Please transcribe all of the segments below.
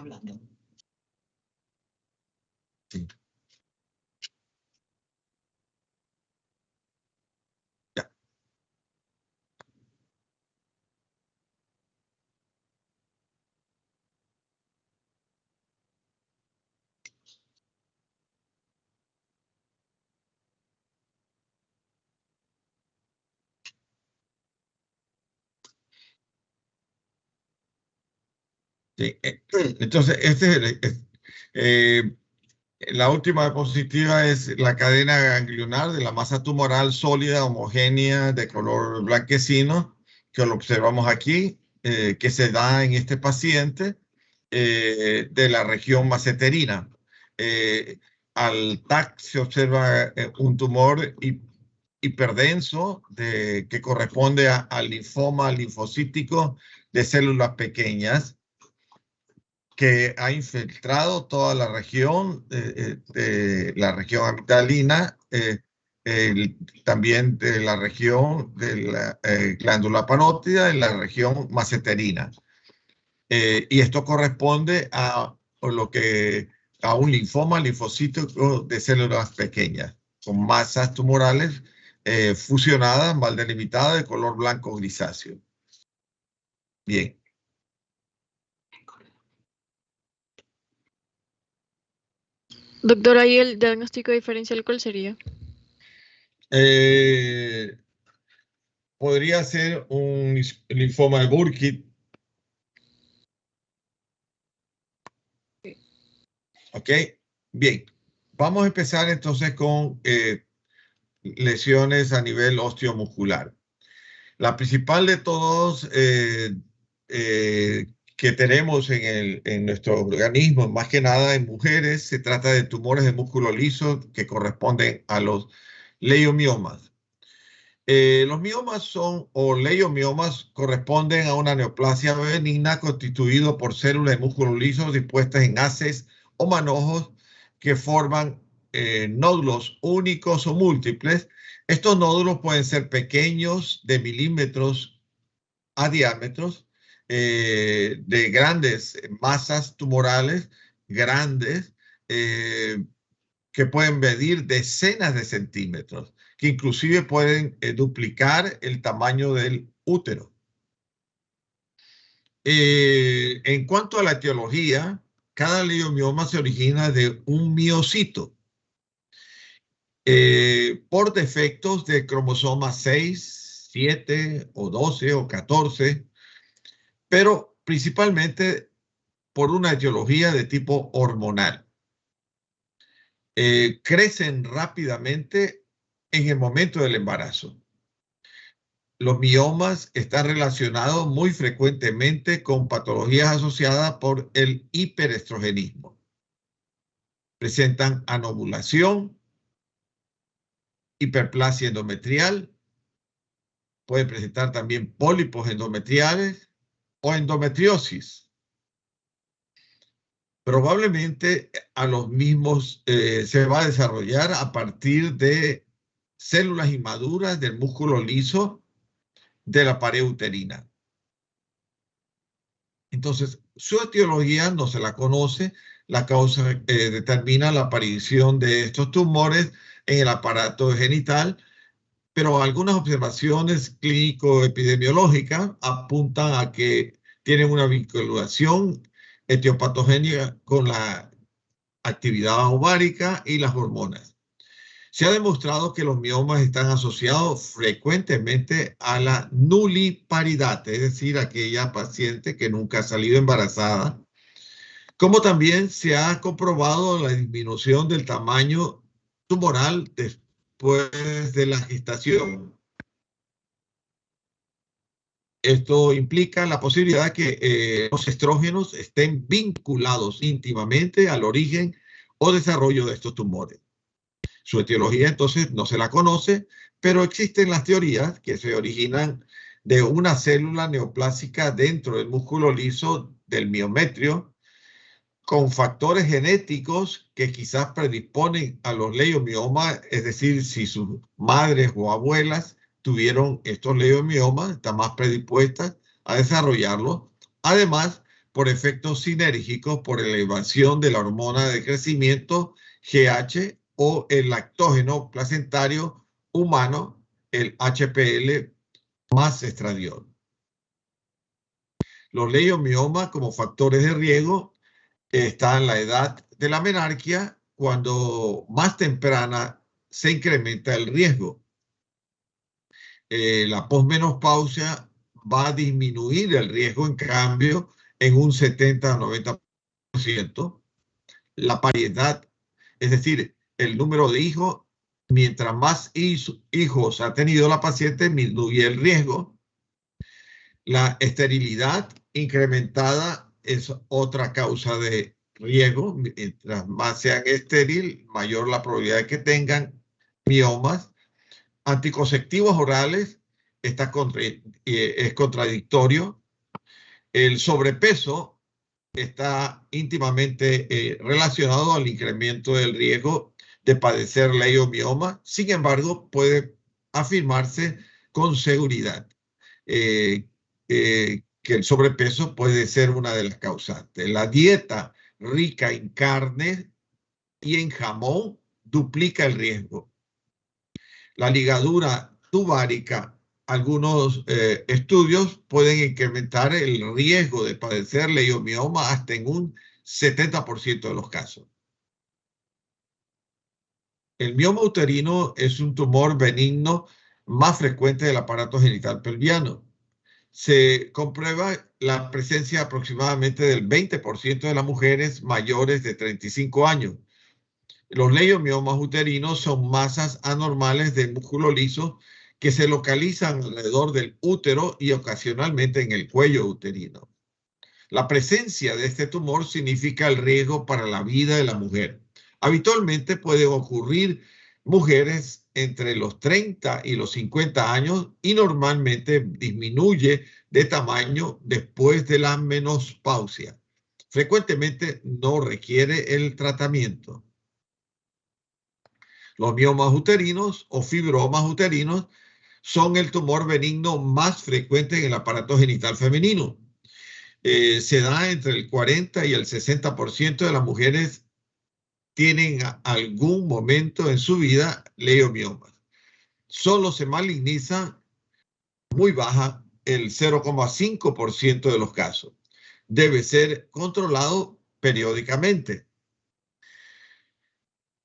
hablando. Sí. Ya. Sí, entonces, la última diapositiva es la cadena ganglionar de la masa tumoral sólida, homogénea, de color blanquecino, que lo observamos aquí, que se da en este paciente de la región maceterina. Al TAC se observa un tumor hiperdenso que corresponde al linfoma linfocítico de células pequeñas, que ha infiltrado toda la región, de la región amigdalina, también de la región de la glándula parótida, en la región maceterina. Y esto corresponde a un linfoma linfocítico de células pequeñas, con masas tumorales fusionadas, mal delimitadas, de color blanco grisáceo. Bien. Doctor, ahí el diagnóstico diferencial, ¿cuál sería? Podría ser un linfoma de Burkitt. Ok, bien. Vamos a empezar entonces con lesiones a nivel osteomuscular. La principal de todos que tenemos en nuestro organismo, más que nada en mujeres, se trata de tumores de músculo liso que corresponden a los leiomiomas. Los miomas o leiomiomas corresponden a una neoplasia benigna constituido por células de músculo liso dispuestas en haces o manojos que forman nódulos únicos o múltiples. Estos nódulos pueden ser pequeños, de milímetros a diámetros, de grandes masas tumorales, grandes, que pueden medir decenas de centímetros, que inclusive pueden duplicar el tamaño del útero. En cuanto a la etiología, cada leiomioma se origina de un miocito por defectos de cromosomas 6, 7 o 12 o 14, pero principalmente por una etiología de tipo hormonal. Crecen rápidamente en el momento del embarazo. Los miomas están relacionados muy frecuentemente con patologías asociadas por el hiperestrogenismo. Presentan anovulación, hiperplasia endometrial, pueden presentar también pólipos endometriales o endometriosis. Probablemente a los mismos se va a desarrollar a partir de células inmaduras del músculo liso de la pared uterina. Entonces, su etiología no se la conoce. La causa determina la aparición de estos tumores en el aparato genital, pero algunas observaciones clínico-epidemiológicas apuntan a que tienen una vinculación etiopatogénica con la actividad ovárica y las hormonas. Se ha demostrado que los miomas están asociados frecuentemente a la nuliparidad, es decir, aquella paciente que nunca ha salido embarazada, como también se ha comprobado la disminución del tamaño tumoral después de la gestación. Esto implica la posibilidad que los estrógenos estén vinculados íntimamente al origen o desarrollo de estos tumores. Su etiología entonces no se la conoce, pero existen las teorías que se originan de una célula neoplásica dentro del músculo liso del miometrio, con factores genéticos que quizás predisponen a los leiomiomas, es decir, si sus madres o abuelas tuvieron estos leiomiomas, están más predispuestas a desarrollarlos. Además, por efectos sinérgicos por elevación de la hormona de crecimiento GH o el lactógeno placentario humano, el HPL más estradiol. Los leiomiomas como factores de riesgo están en la edad de la menarquia, cuando más temprana se incrementa el riesgo. La posmenopausia va a disminuir el riesgo, en cambio, en un 70 a 90%. La paridad, es decir, el número de hijos, mientras más hijos ha tenido la paciente, disminuye el riesgo. La esterilidad incrementada es otra causa de riesgo. Mientras más sean estériles, mayor la probabilidad de que tengan miomas. Anticonceptivos orales es contradictorio. El sobrepeso está íntimamente relacionado al incremento del riesgo de padecer leiomioma. Sin embargo, puede afirmarse con seguridad que el sobrepeso puede ser una de las causantes. La dieta rica en carne y en jamón duplica el riesgo. La ligadura tubárica, algunos estudios pueden incrementar el riesgo de padecer leiomioma hasta en un 70% de los casos. El mioma uterino es un tumor benigno más frecuente del aparato genital pelviano. Se comprueba la presencia aproximadamente del 20% de las mujeres mayores de 35 años. Los leiomiomas uterinos son masas anormales de músculo liso que se localizan alrededor del útero y ocasionalmente en el cuello uterino. La presencia de este tumor significa el riesgo para la vida de la mujer. Habitualmente puede ocurrir mujeres entre los 30 y los 50 años y normalmente disminuye de tamaño después de la menopausia. Frecuentemente no requiere el tratamiento. Los miomas uterinos o fibromas uterinos son el tumor benigno más frecuente en el aparato genital femenino. Se da entre el 40 y el 60% de las mujeres tienen algún momento en su vida leiomiomas. Solo se maligniza muy baja el 0,5% de los casos. Debe ser controlado periódicamente.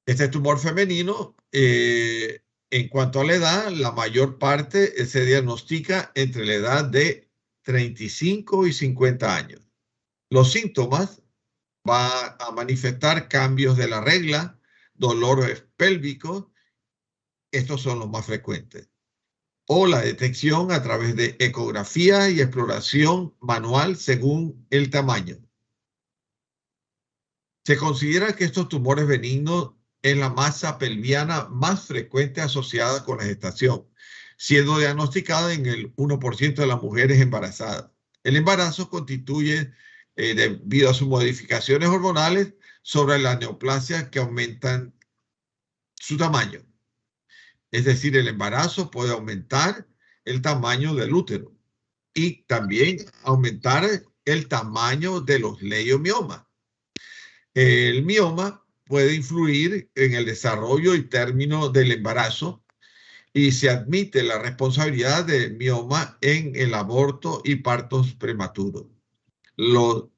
Este tumor femenino, en cuanto a la edad, la mayor parte se diagnostica entre la edad de 35 y 50 años. Los síntomas van a manifestar cambios de la regla, dolores pélvicos, estos son los más frecuentes, o la detección a través de ecografía y exploración manual según el tamaño. Se considera que estos tumores benignos es la masa pelviana más frecuente asociada con la gestación, siendo diagnosticada en el 1% de las mujeres embarazadas. El embarazo constituye, debido a sus modificaciones hormonales, sobre la neoplasia que aumentan su tamaño. Es decir, el embarazo puede aumentar el tamaño del útero y también aumentar el tamaño de los leiomiomas. El mioma puede influir en el desarrollo y término del embarazo y se admite la responsabilidad del mioma en el aborto y partos prematuros. Los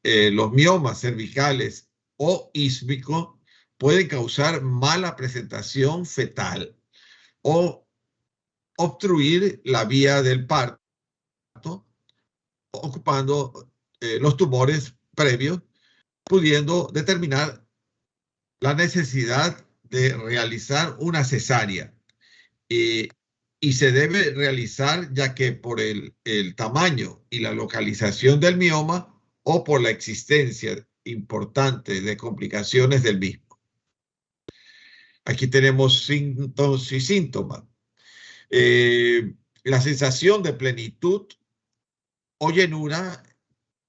miomas cervicales o ísmicos pueden causar mala presentación fetal o obstruir la vía del parto, ocupando los tumores previos, pudiendo determinar la necesidad de realizar una cesárea. Y se debe realizar ya que por el tamaño y la localización del mioma o por la existencia importante de complicaciones del mismo. Aquí tenemos síntomas y síntomas. La sensación de plenitud o llenura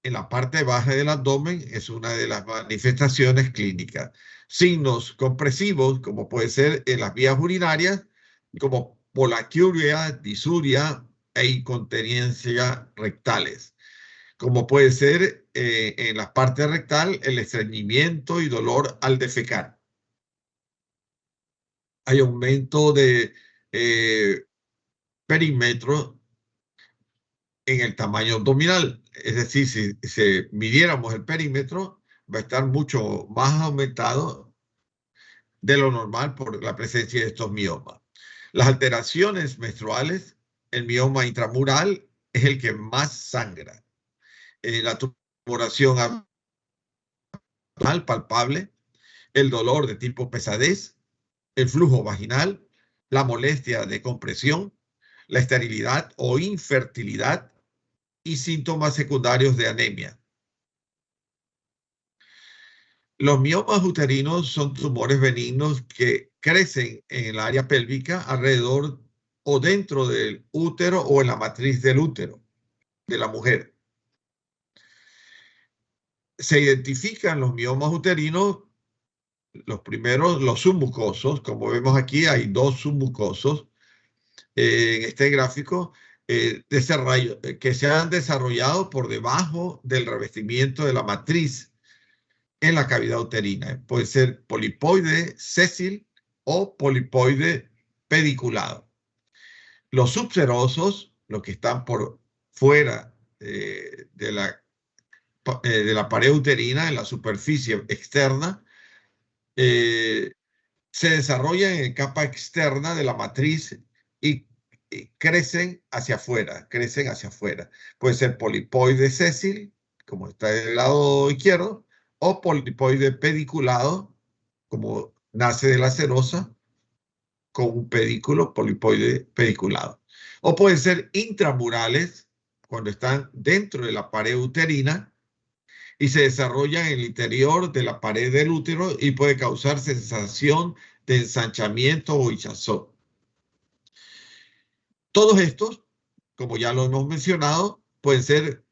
en la parte baja del abdomen es una de las manifestaciones clínicas. Signos compresivos, como puede ser en las vías urinarias, como polaquiuria, disuria e incontinencia rectales. como puede ser en la parte rectal el estreñimiento y dolor al defecar. Hay aumento de perímetro en el tamaño abdominal. Es decir, si midiéramos el perímetro, va a estar mucho más aumentado de lo normal por la presencia de estos miomas. Las alteraciones menstruales, el mioma intramural es el que más sangra. La tumoración abdominal palpable, el dolor de tipo pesadez, el flujo vaginal, la molestia de compresión, la esterilidad o infertilidad y síntomas secundarios de anemia. Los miomas uterinos son tumores benignos que crecen en el área pélvica alrededor o dentro del útero o en la matriz del útero de la mujer. Se identifican los miomas uterinos, los primeros, los submucosos. Como vemos aquí, hay dos submucosos en este gráfico que se han desarrollado por debajo del revestimiento de la matriz en la cavidad uterina. Puede ser polipoide sésil o polipoide pediculado. Los subserosos, los que están por fuera de la pared uterina, en la superficie externa, se desarrollan en capa externa de la matriz y crecen hacia afuera, Puede ser polipoide sésil, como está del lado izquierdo, o polipoide pediculado, como nace de la serosa, con un pedículo polipoide pediculado. O pueden ser intramurales, cuando están dentro de la pared uterina y se desarrollan en el interior de la pared del útero y puede causar sensación de ensanchamiento o hinchazón. Todos estos, como ya lo hemos mencionado, pueden ser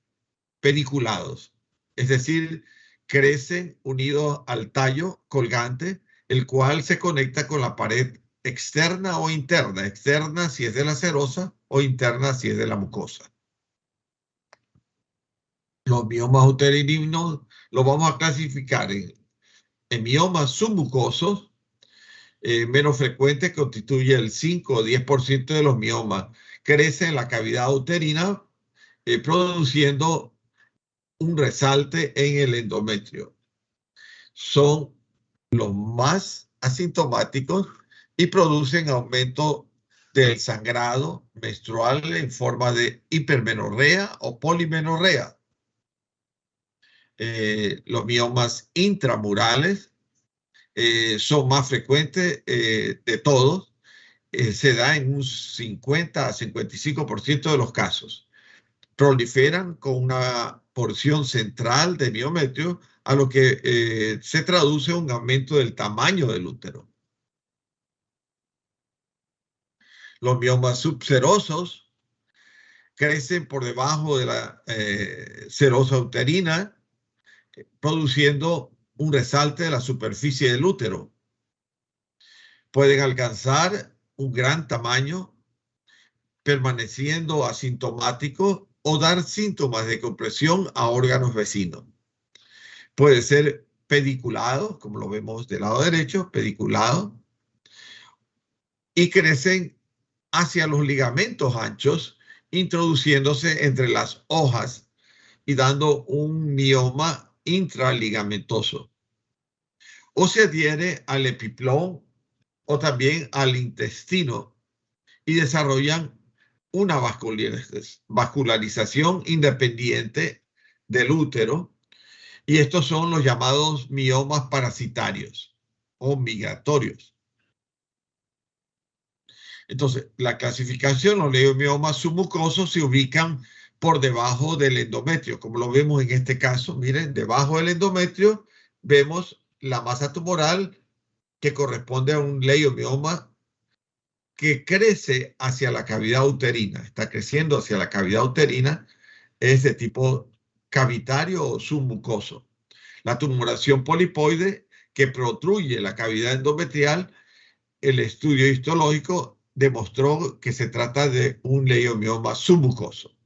pediculados, es decir, crecen unidos al tallo colgante, el cual se conecta con la pared externa o interna, externa si es de la serosa o interna si es de la mucosa. Los miomas uterinos los vamos a clasificar en miomas submucosos, menos frecuentes, constituye el 5 o 10% de los miomas. Crece en la cavidad uterina, produciendo un resalte en el endometrio. Son los más asintomáticos y producen aumento del sangrado menstrual en forma de hipermenorrea o polimenorrea. Los miomas intramurales son más frecuentes de todos. Se da en un 50 a 55% de los casos. Proliferan con una porción central de miometrio, a lo que se traduce un aumento del tamaño del útero. Los miomas subserosos crecen por debajo de la serosa uterina, produciendo un resalte de la superficie del útero. Pueden alcanzar un gran tamaño, permaneciendo asintomáticos o dar síntomas de compresión a órganos vecinos. Puede ser pediculado, como lo vemos del lado derecho, pediculado, y crecen hacia los ligamentos anchos, introduciéndose entre las hojas y dando un mioma intraligamentoso. O se adhiere al epiplón o también al intestino y desarrollan una vascularización independiente del útero, y estos son los llamados miomas parasitarios o migratorios. Entonces, la clasificación, los leiomiomas submucosos se ubican por debajo del endometrio, como lo vemos en este caso. Miren, debajo del endometrio vemos la masa tumoral que corresponde a un leiomioma que crece hacia la cavidad uterina, está creciendo hacia la cavidad uterina, es de tipo cavitario o submucoso. La tumoración polipoide que protruye la cavidad endometrial, el estudio histológico demostró que se trata de un leiomioma submucoso.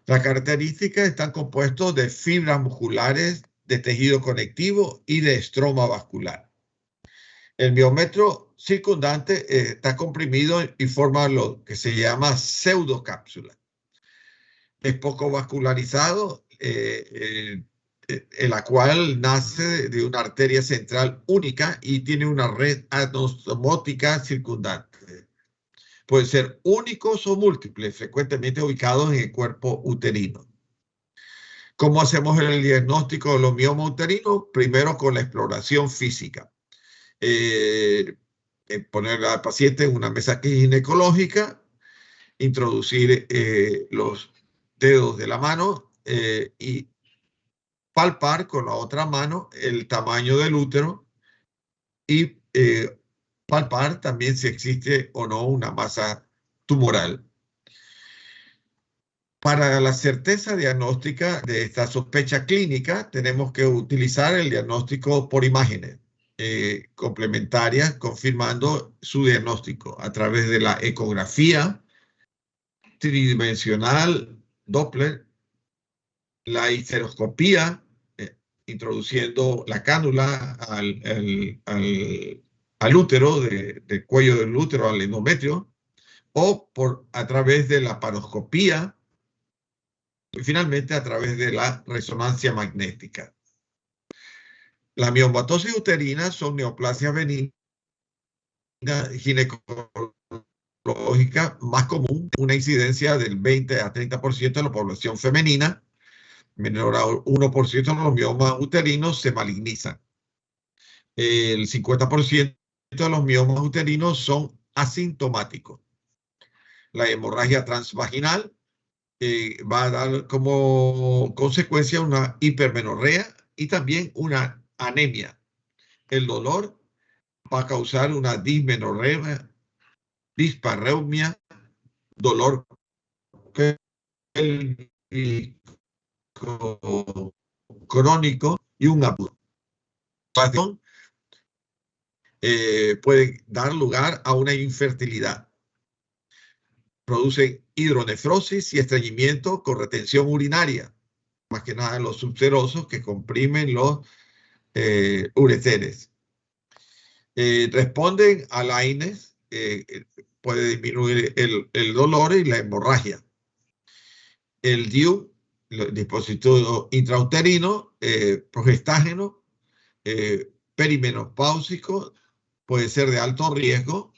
Las características están compuestos de fibras musculares, de tejido conectivo y de estroma vascular. El miómetro circundante está comprimido y forma lo que se llama pseudocápsula. Es poco vascularizado, en la cual nace de una arteria central única y tiene una red anosmótica circundante. Pueden ser únicos o múltiples, frecuentemente ubicados en el cuerpo uterino. ¿Cómo hacemos el diagnóstico de los miomas uterinos? Primero con la exploración física. Poner al paciente en una mesa ginecológica, introducir los dedos de la mano y palpar con la otra mano el tamaño del útero y palpar también si existe o no una masa tumoral. Para la certeza diagnóstica de esta sospecha clínica, tenemos que utilizar el diagnóstico por imágenes complementarias, confirmando su diagnóstico a través de la ecografía tridimensional, Doppler, la histeroscopía, introduciendo la cánula al útero, del cuello del útero al endometrio, o a través de la paroscopía, y finalmente a través de la resonancia magnética. La miomatosis uterina son neoplasias benignas ginecológicas más común, una incidencia del 20 a 30% de la población femenina, menor a 1% de los miomas uterinos se malignizan. El 50% de los miomas uterinos son asintomáticos. La hemorragia transvaginal va a dar como consecuencia una hipermenorrea y también una anemia. El dolor va a causar una dismenorrea, dispareunia, dolor crónico y un agudo. Puede dar lugar a una infertilidad. Produce hidronefrosis y estreñimiento con retención urinaria, más que nada en los subserosos que comprimen los ureteres. Responden a la AINES, puede disminuir el dolor y la hemorragia. El DIU, el dispositivo intrauterino, progestágeno, perimenopáusico, puede ser de alto riesgo.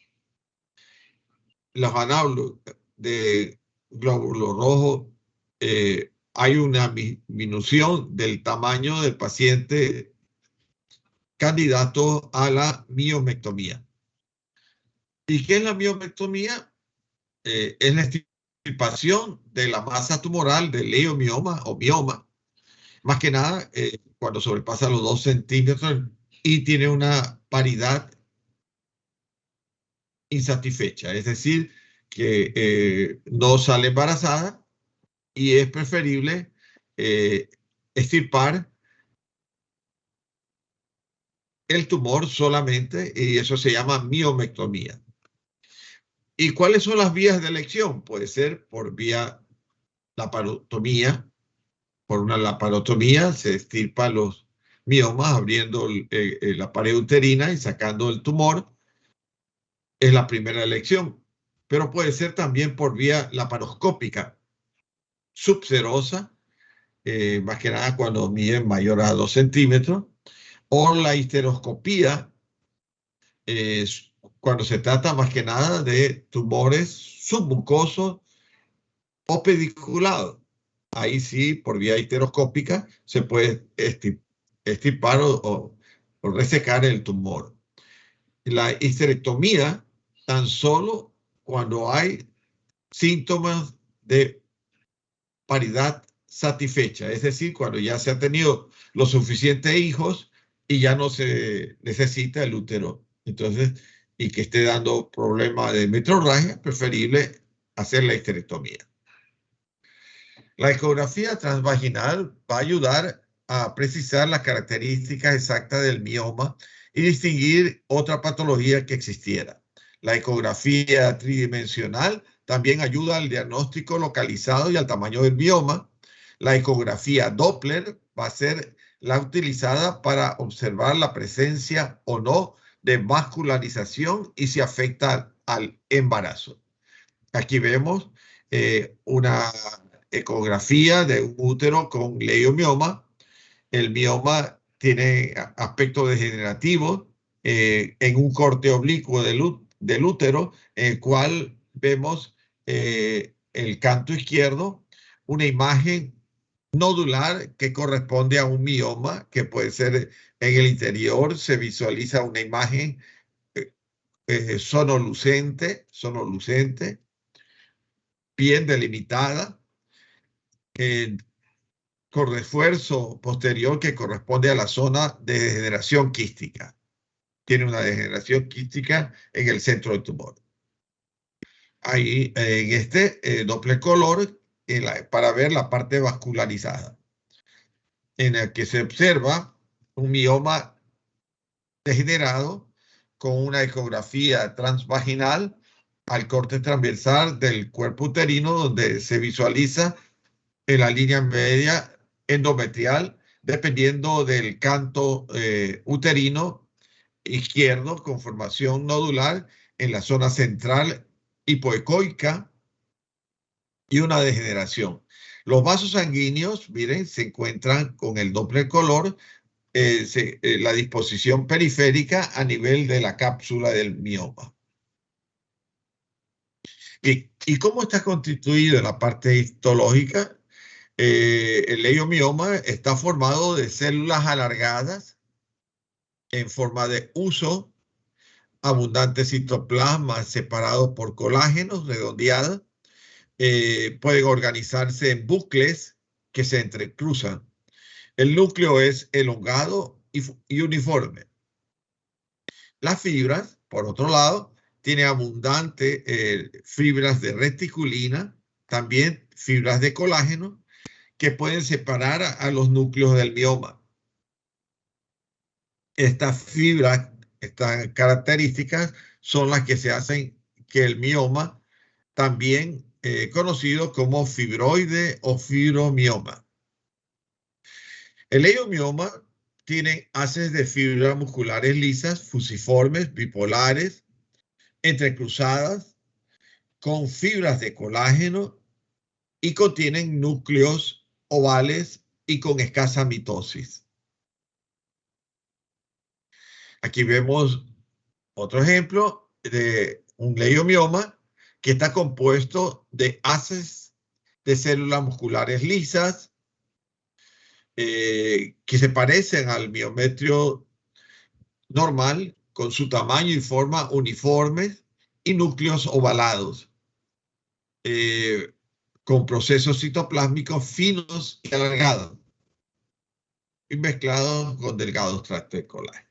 Los anábulos de glóbulo rojo, hay una disminución del tamaño del paciente candidato a la miomectomía. ¿Y qué es la miomectomía? Es la extirpación de la masa tumoral del leiomioma o mioma, más que nada cuando sobrepasa los 2 centímetros y tiene una paridad insatisfecha, es decir, que no sale embarazada y es preferible extirpar el tumor solamente, y eso se llama miomectomía. ¿Y cuáles son las vías de elección? Puede ser por vía laparotomía. Por una laparotomía se extirpa los miomas abriendo la pared uterina y sacando el tumor. Es la primera elección, pero puede ser también por vía laparoscópica subserosa, más que nada cuando miden mayor a 2 centímetros, o la histeroscopía, cuando se trata más que nada de tumores submucosos o pediculados. Ahí sí, por vía histeroscópica, se puede extirpar o resecar el tumor. La histerectomía, tan solo cuando hay síntomas de paridad satisfecha, es decir, cuando ya se ha tenido los suficientes hijos y ya no se necesita el útero. Entonces, y que esté dando problemas de metrorragia, preferible hacer la histerectomía. La ecografía transvaginal va a ayudar a precisar las características exactas del mioma y distinguir otra patología que existiera. La ecografía tridimensional también ayuda al diagnóstico localizado y al tamaño del mioma. La ecografía Doppler va a ser la utilizada para observar la presencia o no de vascularización y si afecta al embarazo. Aquí vemos una ecografía de un útero con leiomioma. El mioma tiene aspecto degenerativo en un corte oblicuo del útero, en el cual vemos el canto izquierdo, una imagen nodular que corresponde a un mioma, que puede ser en el interior, se visualiza una imagen sonolucente, bien delimitada, con refuerzo posterior que corresponde a la zona de degeneración quística. Tiene una degeneración quística en el centro del tumor. Ahí en este Doppler color para ver la parte vascularizada, en el que se observa un mioma degenerado con una ecografía transvaginal al corte transversal del cuerpo uterino, donde se visualiza en la línea media endometrial, dependiendo del canto uterino izquierdo con formación nodular en la zona central hipoecoica y una degeneración. Los vasos sanguíneos, miren, se encuentran con el Doppler color, la disposición periférica a nivel de la cápsula del mioma. ¿Y cómo está constituido en la parte histológica? El leiomioma está formado de células alargadas en forma de huso, abundante citoplasma separado por colágenos redondeadas. Pueden organizarse en bucles que se entrecruzan. El núcleo es elongado y uniforme. Las fibras, por otro lado, tienen abundantes fibras de reticulina, también fibras de colágeno, que pueden separar a los núcleos del mioma. Estas fibras, estas características, son las que se hacen que el mioma, también conocido como fibroide o fibromioma. El leiomioma tiene haces de fibras musculares lisas, fusiformes, bipolares, entrecruzadas, con fibras de colágeno y contienen núcleos ovales y con escasa mitosis. Aquí vemos otro ejemplo de un leiomioma que está compuesto de haces de células musculares lisas que se parecen al miometrio normal, con su tamaño y forma uniformes y núcleos ovalados, con procesos citoplásmicos finos y alargados y mezclados con delgados tractos de colágeno.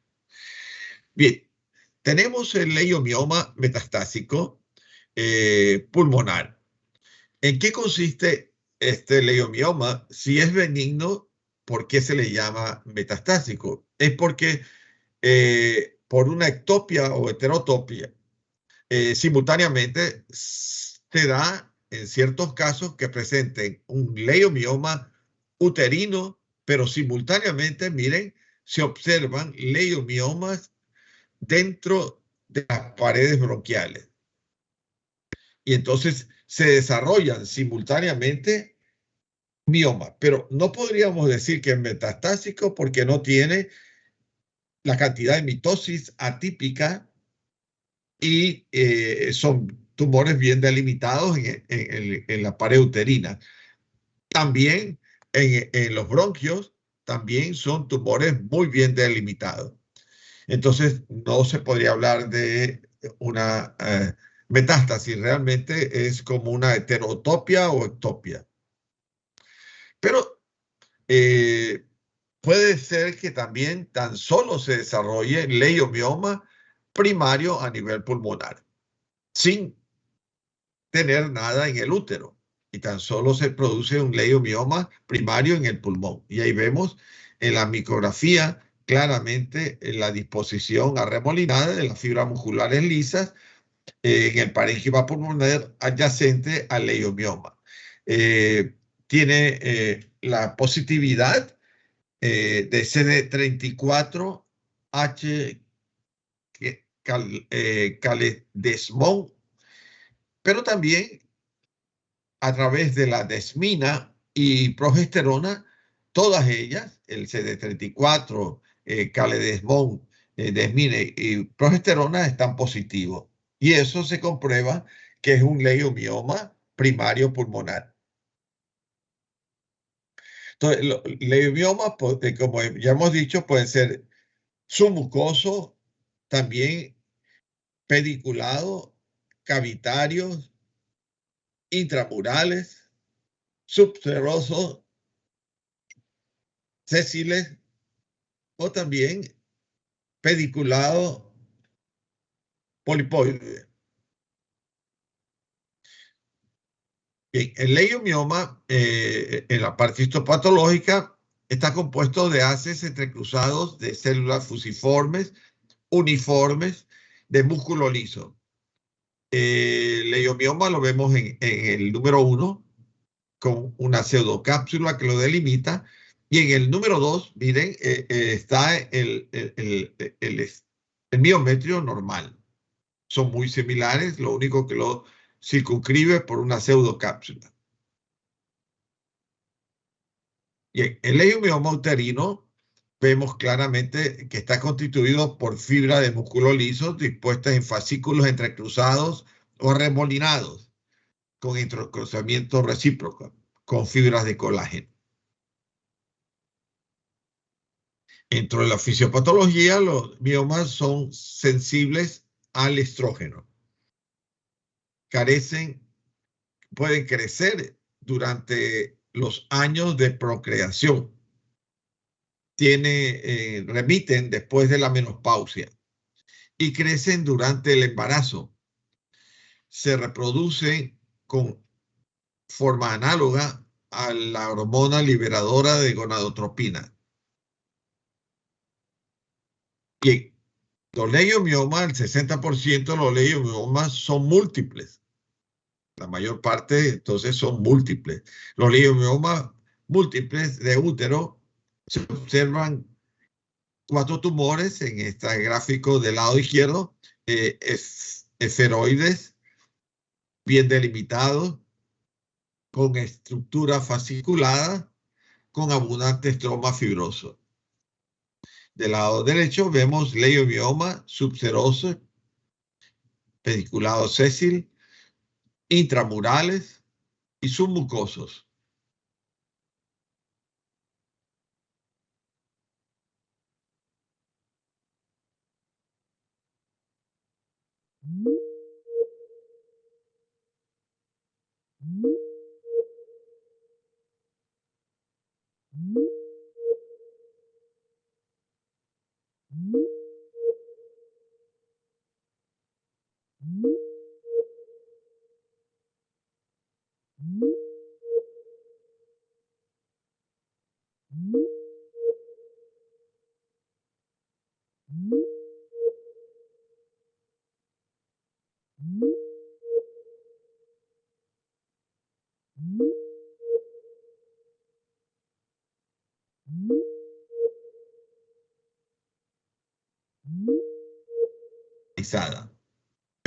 Bien, tenemos el leiomioma metastásico pulmonar. ¿En qué consiste este leiomioma? Si es benigno, ¿por qué se le llama metastásico? Es porque por una ectopia o heterotopia, simultáneamente se da en ciertos casos que presenten un leiomioma uterino, pero simultáneamente, miren, se observan leiomiomas dentro de las paredes bronquiales. Y entonces se desarrollan simultáneamente miomas, pero no podríamos decir que es metastásico porque no tiene la cantidad de mitosis atípica y son tumores bien delimitados en la pared uterina. También en los bronquios, también son tumores muy bien delimitados. Entonces, no se podría hablar de una metástasis, realmente es como una heterotopia o ectopia. Pero puede ser que también tan solo se desarrolle leiomioma primario a nivel pulmonar, sin tener nada en el útero, y tan solo se produce un leiomioma primario en el pulmón. Y ahí vemos en la micrografía claramente la disposición arremolinada de las fibras musculares lisas en el parénquima pulmonar adyacente al leiomioma. Tiene la positividad de CD34H calidesmón, pero también a través de la desmina y progesterona, todas ellas, el CD34, calidesmón, desmina y progesterona, están positivos. Y eso se comprueba que es un leiomioma primario pulmonar. Entonces, los leiomiomas, como ya hemos dicho, pueden ser submucosos, también pediculados, cavitarios, intramurales, subserosos, sésiles o también pediculados polipoides. Bien, el leiomioma en la parte histopatológica está compuesto de haces entrecruzados de células fusiformes, uniformes, de músculo liso. El leiomioma lo vemos en el número 1 con una pseudocápsula que lo delimita. Y en el número 2, miren, está el miometrio normal. Son muy similares, lo único que lo circunscribe por una pseudocápsula. Y en el leiomioma uterino vemos claramente que está constituido por fibras de músculo liso dispuestas en fascículos entrecruzados o remolinados con entrecruzamiento recíproco, con fibras de colágeno. Dentro de la fisiopatología, los miomas son sensibles al estrógeno. Pueden crecer durante los años de procreación. Remiten después de la menopausia y crecen durante el embarazo. Se reproducen con forma análoga a la hormona liberadora de gonadotropina. Y los leiomiomas, el 60% de los leiomiomas son múltiples. La mayor parte, entonces, son múltiples. Los leiomiomas múltiples de útero se observan 4 tumores en este gráfico del lado izquierdo, esferoides, bien delimitados, con estructura fasciculada, con abundante estroma fibroso. Del lado derecho vemos leiomioma subseroso, pediculado sésil, intramurales y submucosos.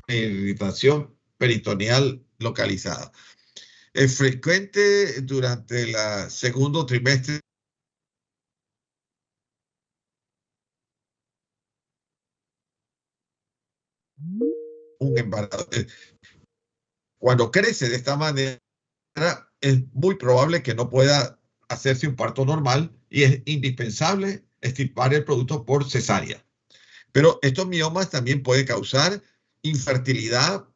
Irritación peritoneal localizada. Es frecuente durante el segundo trimestre. Un embarazo. Cuando crece de esta manera, es muy probable que no pueda hacerse un parto normal y es indispensable extirpar el producto por cesárea. Pero estos miomas también pueden causar infertilidad,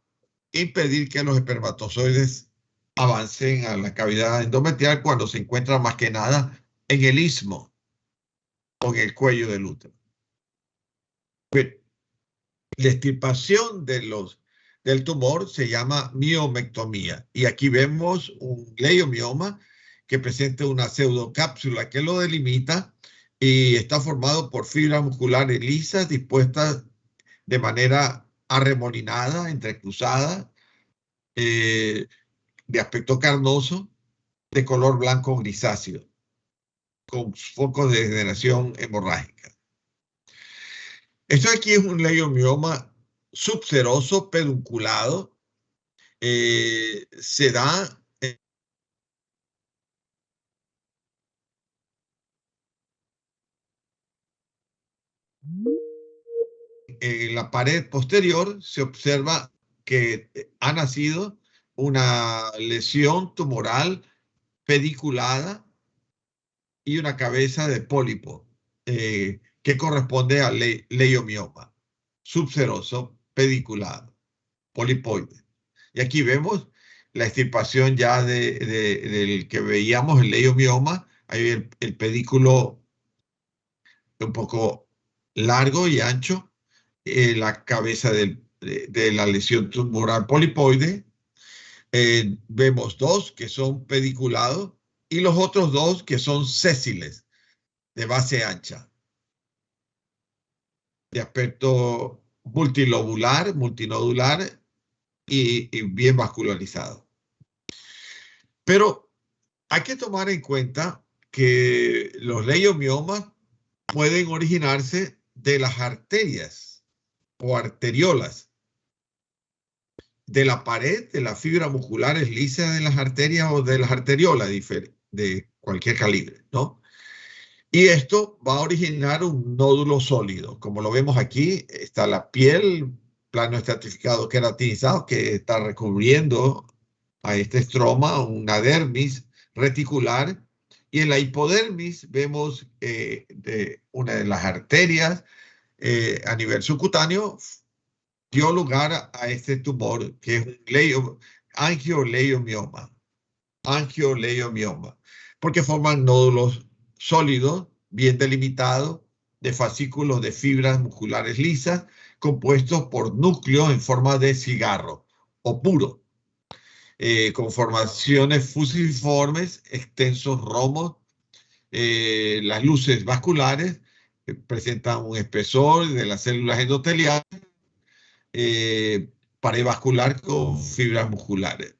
impedir que los espermatozoides avancen a la cavidad endometrial cuando se encuentran más que nada en el istmo o en el cuello del útero. Pero la extirpación del tumor se llama miomectomía. Y aquí vemos un leiomioma que presenta una pseudocápsula que lo delimita y está formado por fibras musculares lisas dispuestas de manera arremolinada, entrecruzada, de aspecto carnoso, de color blanco grisáceo, con focos de degeneración hemorrágica. Esto aquí es un leiomioma subseroso pedunculado. Se da en la pared posterior. Se observa que ha nacido una lesión tumoral pediculada y una cabeza de pólipo que corresponde al leiomioma subseroso pediculado, polipoide. Y aquí vemos la extirpación ya del que veíamos, el leiomioma. Ahí el pedículo un poco largo y ancho, la cabeza de la lesión tumoral polipoide. Vemos dos que son pediculados y los otros dos que son sésiles, de base ancha, de aspecto multilobular, multinodular y bien vascularizado. Pero hay que tomar en cuenta que los leiomiomas pueden originarse de las arterias o arteriolas, de la pared, de las fibras musculares lisas de las arterias o de las arteriolas de cualquier calibre, ¿no? Y esto va a originar un nódulo sólido. Como lo vemos aquí, está la piel, plano estratificado queratinizado, que está recubriendo a este estroma, una dermis reticular. Y en la hipodermis vemos una de las arterias a nivel subcutáneo dio lugar a este tumor, que es un angioleiomioma, porque forman nódulos sólidos, bien delimitados, de fascículos de fibras musculares lisas, compuestos por núcleos en forma de cigarro o puro, con formaciones fusiformes, extensos romos. Las luces vasculares presentan un espesor de las células endoteliales, pared vascular con fibras musculares.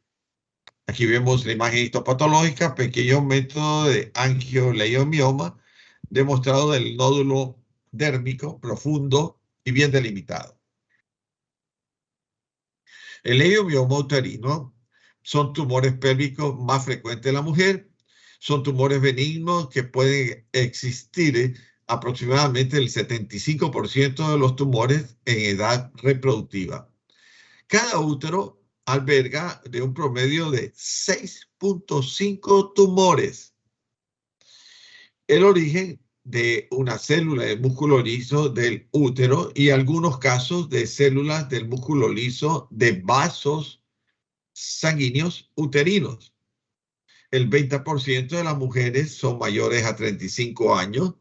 Aquí vemos la imagen histopatológica, pequeño método de angioleiomioma, demostrado del nódulo dérmico profundo y bien delimitado. El leiomioma uterino son tumores pélvicos más frecuentes en la mujer. Son tumores benignos que pueden existir aproximadamente el 75% de los tumores en edad reproductiva. Cada útero alberga de un promedio de 6.5 tumores. El origen de una célula de músculo liso del útero y algunos casos de células del músculo liso de vasos sanguíneos uterinos. El 20% de las mujeres son mayores a 35 años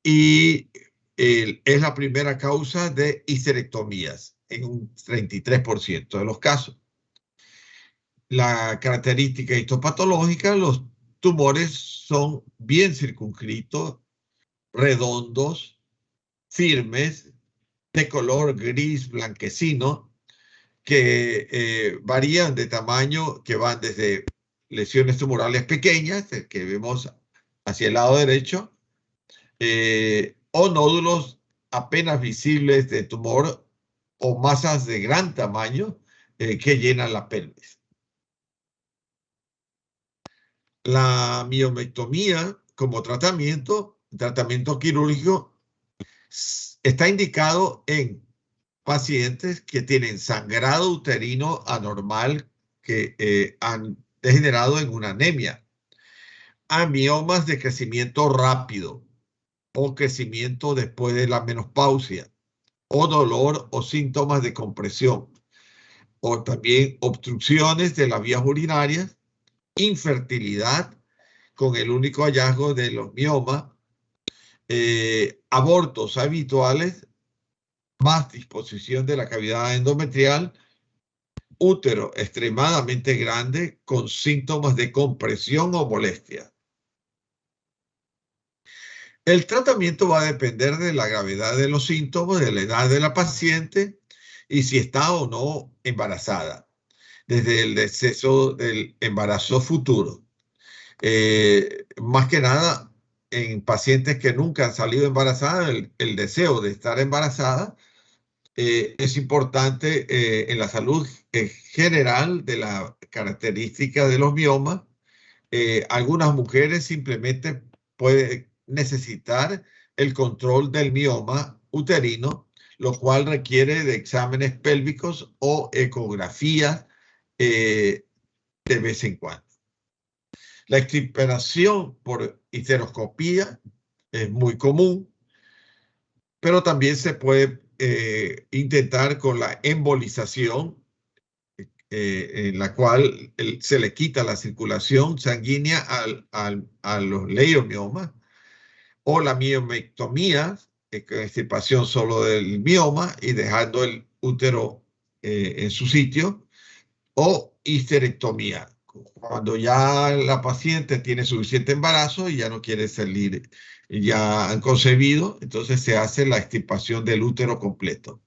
y es la primera causa de histerectomías en un 33% de los casos. La característica histopatológica, los tumores son bien circunscritos, redondos, firmes, de color gris blanquecino, que varían de tamaño, que van desde lesiones tumorales pequeñas, el que vemos hacia el lado derecho, o nódulos apenas visibles de tumor o masas de gran tamaño que llenan la pelvis. La miomectomía como tratamiento quirúrgico, está indicado en pacientes que tienen sangrado uterino anormal que han degenerado en una anemia, a miomas de crecimiento rápido o crecimiento después de la menopausia, o dolor o síntomas de compresión, o también obstrucciones de las vías urinarias, infertilidad con el único hallazgo de los miomas, abortos habituales, más disposición de la cavidad endometrial, útero extremadamente grande con síntomas de compresión o molestia. El tratamiento va a depender de la gravedad de los síntomas, de la edad de la paciente y si está o no embarazada, desde el deceso del embarazo futuro. Más que nada, en pacientes que nunca han salido embarazadas, el deseo de estar embarazada es importante en la salud general de la característica de los miomas. Algunas mujeres simplemente pueden necesitar el control del mioma uterino, lo cual requiere de exámenes pélvicos o ecografías de vez en cuando. La extirpación por histeroscopía es muy común, pero también se puede intentar con la embolización, en la cual se le quita la circulación sanguínea a los leiomiomas, o la miomectomía, con extirpación solo del mioma y dejando el útero en su sitio, o histerectomía, cuando ya la paciente tiene suficiente embarazo y ya no quiere salir, ya han concebido, entonces se hace la extirpación del útero completo.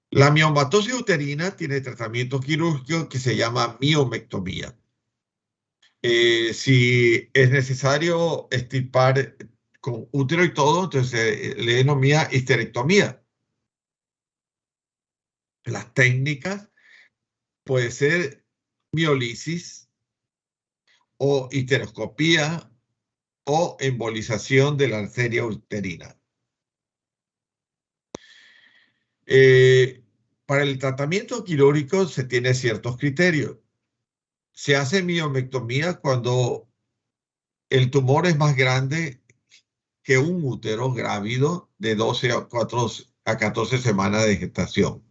La miomatosis uterina tiene tratamiento quirúrgico que se llama miomectomía. Si es necesario extirpar con útero y todo, entonces le denomina histerectomía. Las técnicas puede ser miolisis o histeroscopía o embolización de la arteria uterina. Para el tratamiento quirúrgico se tiene ciertos criterios. Se hace miomectomía cuando el tumor es más grande que un útero grávido de 12 a 14 semanas de gestación.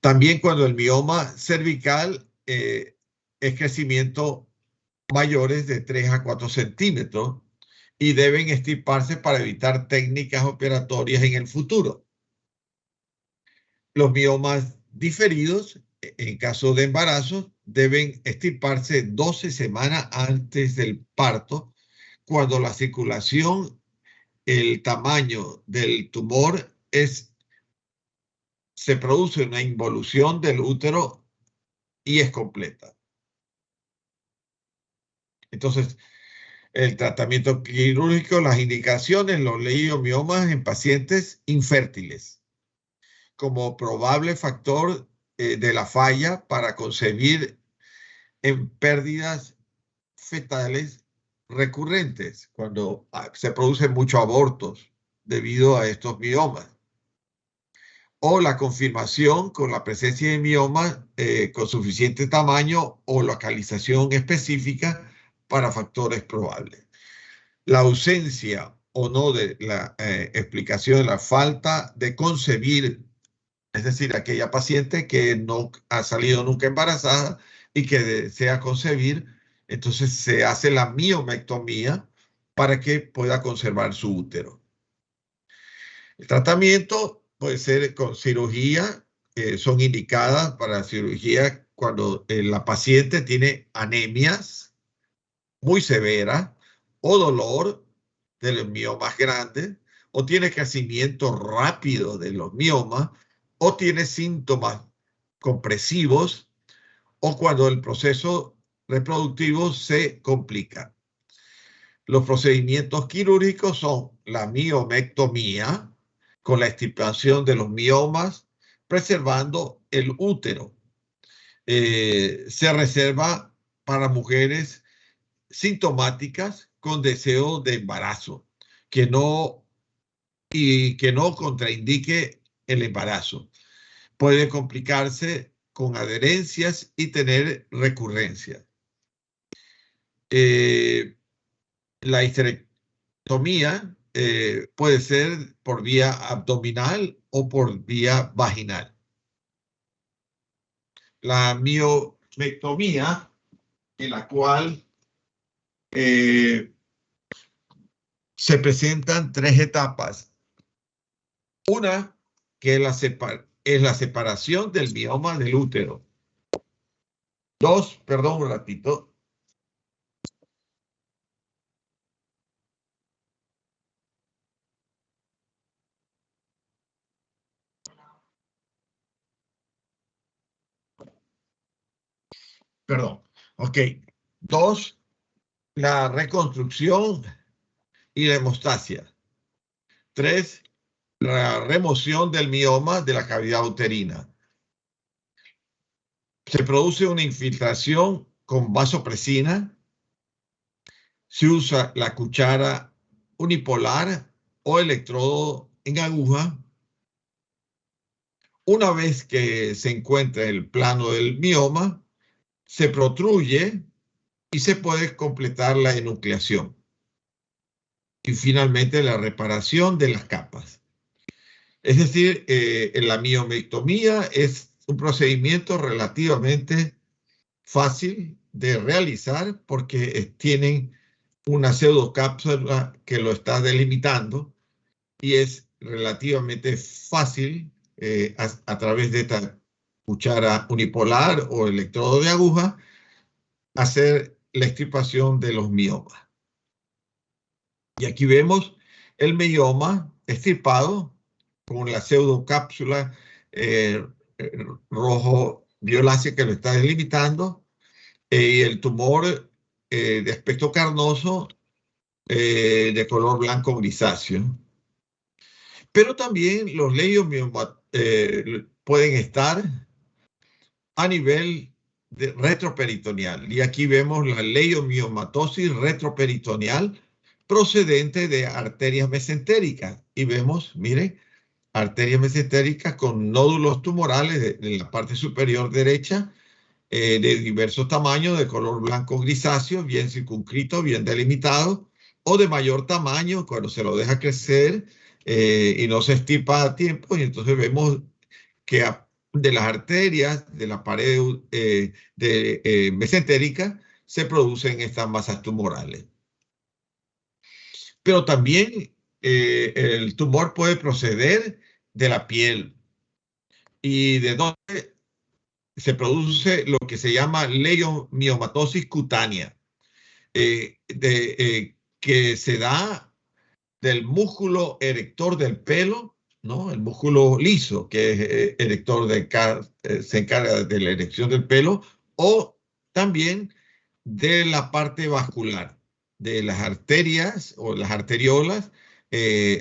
También cuando el mioma cervical es crecimiento mayores de 3 a 4 centímetros y deben extirparse para evitar técnicas operatorias en el futuro. Los miomas diferidos, en caso de embarazo, deben extirparse 12 semanas antes del parto, cuando la circulación, el tamaño del tumor se produce una involución del útero y es completa. Entonces, el tratamiento quirúrgico, las indicaciones, los leiomiomas en pacientes infértiles, como probable factor de la falla para concebir en pérdidas fetales recurrentes, cuando se producen muchos abortos debido a estos miomas. O la confirmación con la presencia de miomas con suficiente tamaño o localización específica para factores probables. La ausencia o no de la explicación de la falta de concebir, es decir, aquella paciente que no ha salido nunca embarazada y que desea concebir, entonces se hace la miomectomía para que pueda conservar su útero. El tratamiento puede ser con cirugía, son indicadas para cirugía cuando la paciente tiene anemias muy severas o dolor de los miomas grandes, o tiene crecimiento rápido de los miomas, o tiene síntomas compresivos, o cuando el proceso reproductivo se complica. Los procedimientos quirúrgicos son la miomectomía, con la extirpación de los miomas, preservando el útero. Se reserva para mujeres sintomáticas con deseo de embarazo, que no contraindique el embarazo. Puede complicarse con adherencias y tener recurrencia. La histerectomía puede ser por vía abdominal o por vía vaginal. La miomectomía, en la cual se presentan 3 etapas. Una, que es la separación del mioma del útero. 2, perdón un ratito. Perdón. Ok. 2, la reconstrucción y la hemostasia. 3, la remoción del mioma de la cavidad uterina. Se produce una infiltración con vasopresina. Se usa la cuchara unipolar o electrodo en aguja. Una vez que se encuentra el plano del mioma, se protruye y se puede completar la enucleación. Y finalmente la reparación de las capas. Es decir, la miomectomía es un procedimiento relativamente fácil de realizar porque tienen una pseudocápsula que lo está delimitando y es relativamente fácil a través de esta cuchara unipolar o electrodo de aguja hacer la extirpación de los miomas. Y aquí vemos el mioma extirpado con la pseudocápsula rojo violácea que lo está delimitando y el tumor de aspecto carnoso de color blanco grisáceo. Pero también los leiomiomas pueden estar a nivel retroperitoneal. Y aquí vemos la leiomiomatosis retroperitoneal procedente de arterias mesentéricas. Y vemos, miren, arterias mesentéricas con nódulos tumorales en la parte superior derecha de diversos tamaños, de color blanco grisáceo, bien circunscrito, bien delimitado, o de mayor tamaño cuando se lo deja crecer y no se extirpa a tiempo. Y entonces vemos que de las arterias de la pared mesentérica se producen estas masas tumorales. Pero también el tumor puede proceder de la piel y de donde se produce lo que se llama leiomiomatosis cutánea, que se da del músculo erector del pelo, ¿no? El músculo liso, que es erector se encarga de la erección del pelo, o también de la parte vascular, de las arterias o las arteriolas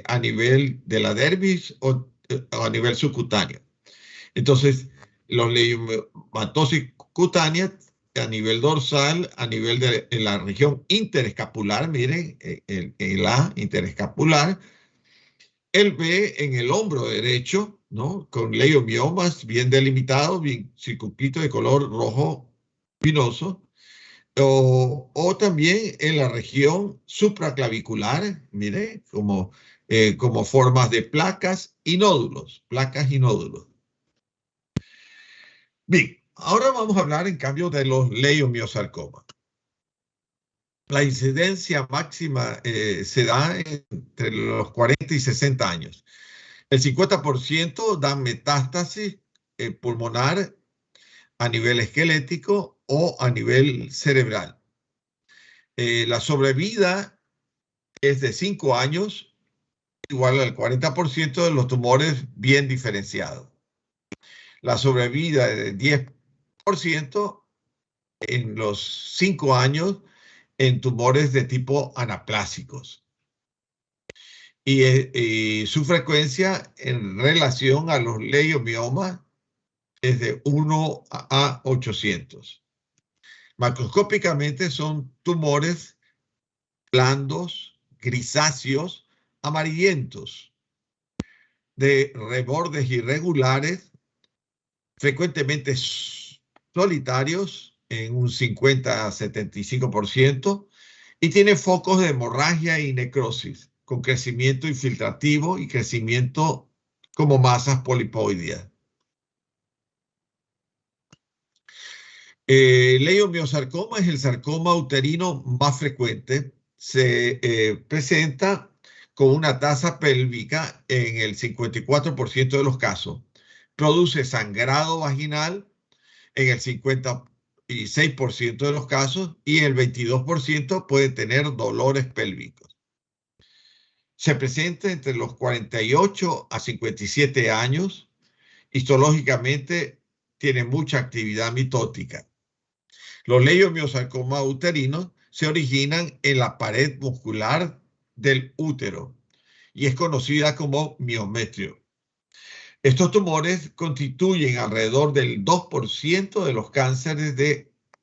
a nivel de la dermis o a nivel subcutáneo. Entonces, los leiomatosis cutáneas a nivel dorsal, a nivel de la región interescapular, miren, el A interescapular, el B en el hombro derecho, ¿no? Con leiomiomas bien delimitados, bien circunscritos de color rojo vinoso, o también en la región supraclavicular, mire, como formas de placas y nódulos, Bien, ahora vamos a hablar en cambio de los leiomiosarcomas. La incidencia máxima se da entre los 40 y 60 años. El 50% da metástasis pulmonar a nivel esquelético o a nivel cerebral. La sobrevida es de 5 años, igual al 40% de los tumores bien diferenciados. La sobrevida es de 10% en los 5 años en tumores de tipo anaplásicos. Y su frecuencia en relación a los leiomiomas es de 1 a 800. Macroscópicamente son tumores blandos, grisáceos, amarillentos, de rebordes irregulares, frecuentemente solitarios en un 50 a 75%, y tiene focos de hemorragia y necrosis, con crecimiento infiltrativo y crecimiento como masas polipoideas. Leiomiosarcoma es el sarcoma uterino más frecuente. Se presenta con una tasa pélvica en el 54% de los casos. Produce sangrado vaginal en el 56% de los casos y el 22% puede tener dolores pélvicos. Se presenta entre los 48 a 57 años. Histológicamente tiene mucha actividad mitótica. Los leiomiosarcomas uterinos se originan en la pared muscular del útero y es conocida como miometrio. Estos tumores constituyen alrededor del 2% de los cánceres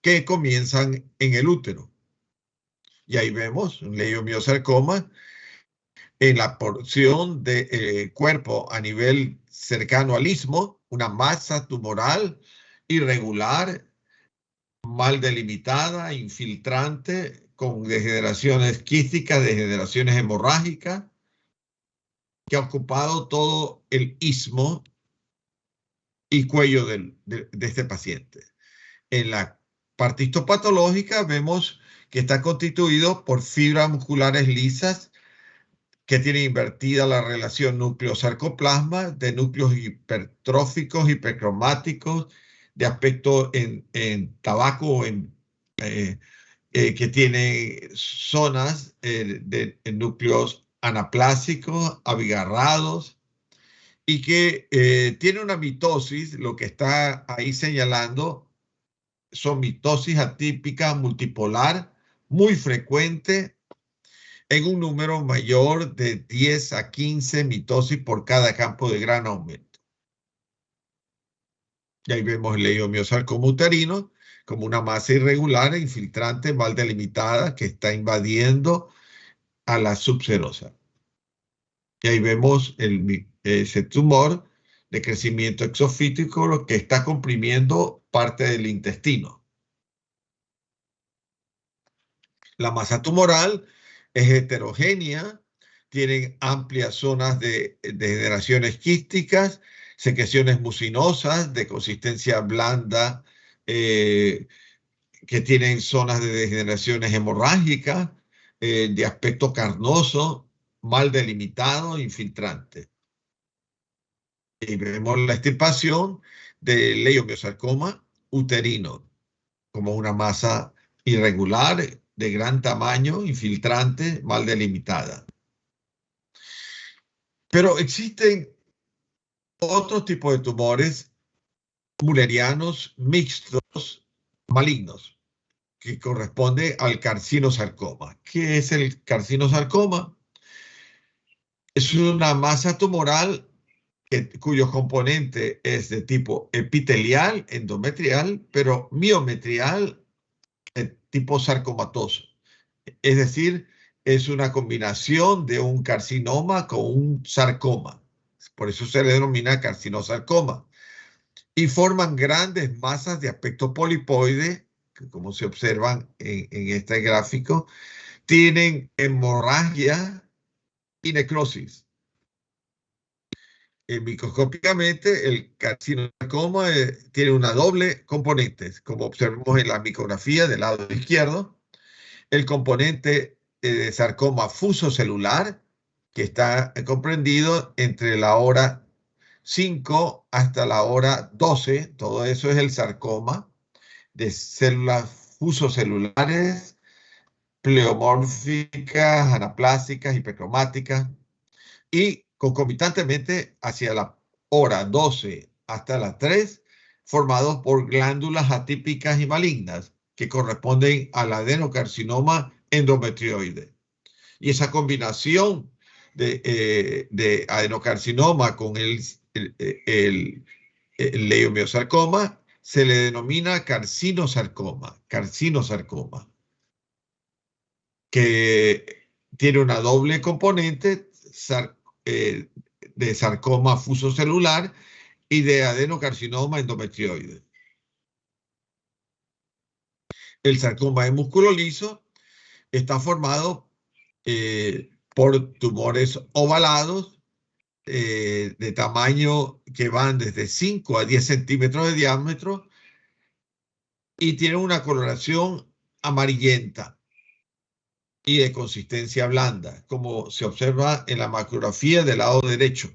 que comienzan en el útero. Y ahí vemos un leiomiosarcoma en la porción del cuerpo a nivel cercano al istmo, una masa tumoral irregular, mal delimitada, infiltrante, con degeneraciones quísticas, degeneraciones hemorrágicas, que ha ocupado todo el istmo y cuello de este paciente. En la parte histopatológica vemos que está constituido por fibras musculares lisas que tienen invertida la relación núcleo-sarcoplasma, de núcleos hipertróficos, hipercromáticos, de aspecto en tabaco, que tiene zonas de núcleos anaplásicos, abigarrados, y que tiene una mitosis, lo que está ahí señalando son mitosis atípica multipolar, muy frecuente, en un número mayor de 10 a 15 mitosis por cada campo de gran aumento. Y ahí vemos el leiomiosarcoma uterino como una masa irregular e infiltrante mal delimitada que está invadiendo a la subserosa. Y ahí vemos ese tumor de crecimiento exofítico, lo que está comprimiendo parte del intestino. La masa tumoral es heterogénea, tienen amplias zonas de degeneraciones quísticas, secreciones mucinosas de consistencia blanda, que tienen zonas de degeneraciones hemorrágicas, de aspecto carnoso, mal delimitado, infiltrante. Y vemos la extirpación del leiomiosarcoma uterino como una masa irregular, de gran tamaño, infiltrante, mal delimitada. Pero existen otros tipos de tumores mullerianos mixtos malignos que corresponde al carcinosarcoma. ¿Qué es el carcinosarcoma? Es una masa tumoral cuyo componente es de tipo epitelial, endometrial, pero miometrial, tipo sarcomatoso. Es decir, es una combinación de un carcinoma con un sarcoma. Por eso se le denomina carcinosarcoma. Y forman grandes masas de aspecto polipoide, que como se observan en este gráfico, tienen hemorragia y necrosis. Microscópicamente, el carcinosarcoma tiene una doble componente, como observamos en la micografía del lado izquierdo. El componente de sarcoma fusocelular, que está comprendido entre la hora 5 hasta la hora 12. Todo eso es el sarcoma de células fusocelulares, pleomórficas, anaplásicas, hipercromáticas, y concomitantemente hacia la hora 12 hasta las 3, formados por glándulas atípicas y malignas que corresponden al adenocarcinoma endometrioide. Y esa combinación de adenocarcinoma con el leiomiosarcoma se le denomina carcinosarcoma, que tiene una doble componente de sarcoma fusocelular y de adenocarcinoma endometrioide. El sarcoma de músculo liso está formado por tumores ovalados de tamaño que van desde 5 a 10 centímetros de diámetro y tienen una coloración amarillenta y de consistencia blanda, como se observa en la macrografía del lado derecho,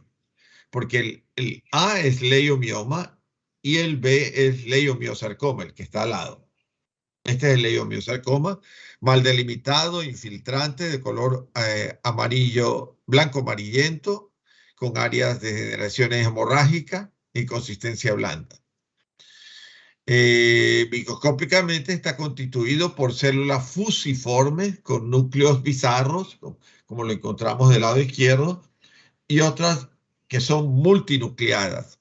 porque el A es leiomioma y el B es leiomiosarcoma, el que está al lado. Este es el leiomiosarcoma, mal delimitado, infiltrante, de color amarillo, blanco amarillento, con áreas de degeneraciones hemorrágicas y consistencia blanda. Microscópicamente está constituido por células fusiformes con núcleos bizarros, como lo encontramos del lado izquierdo, y otras que son multinucleadas.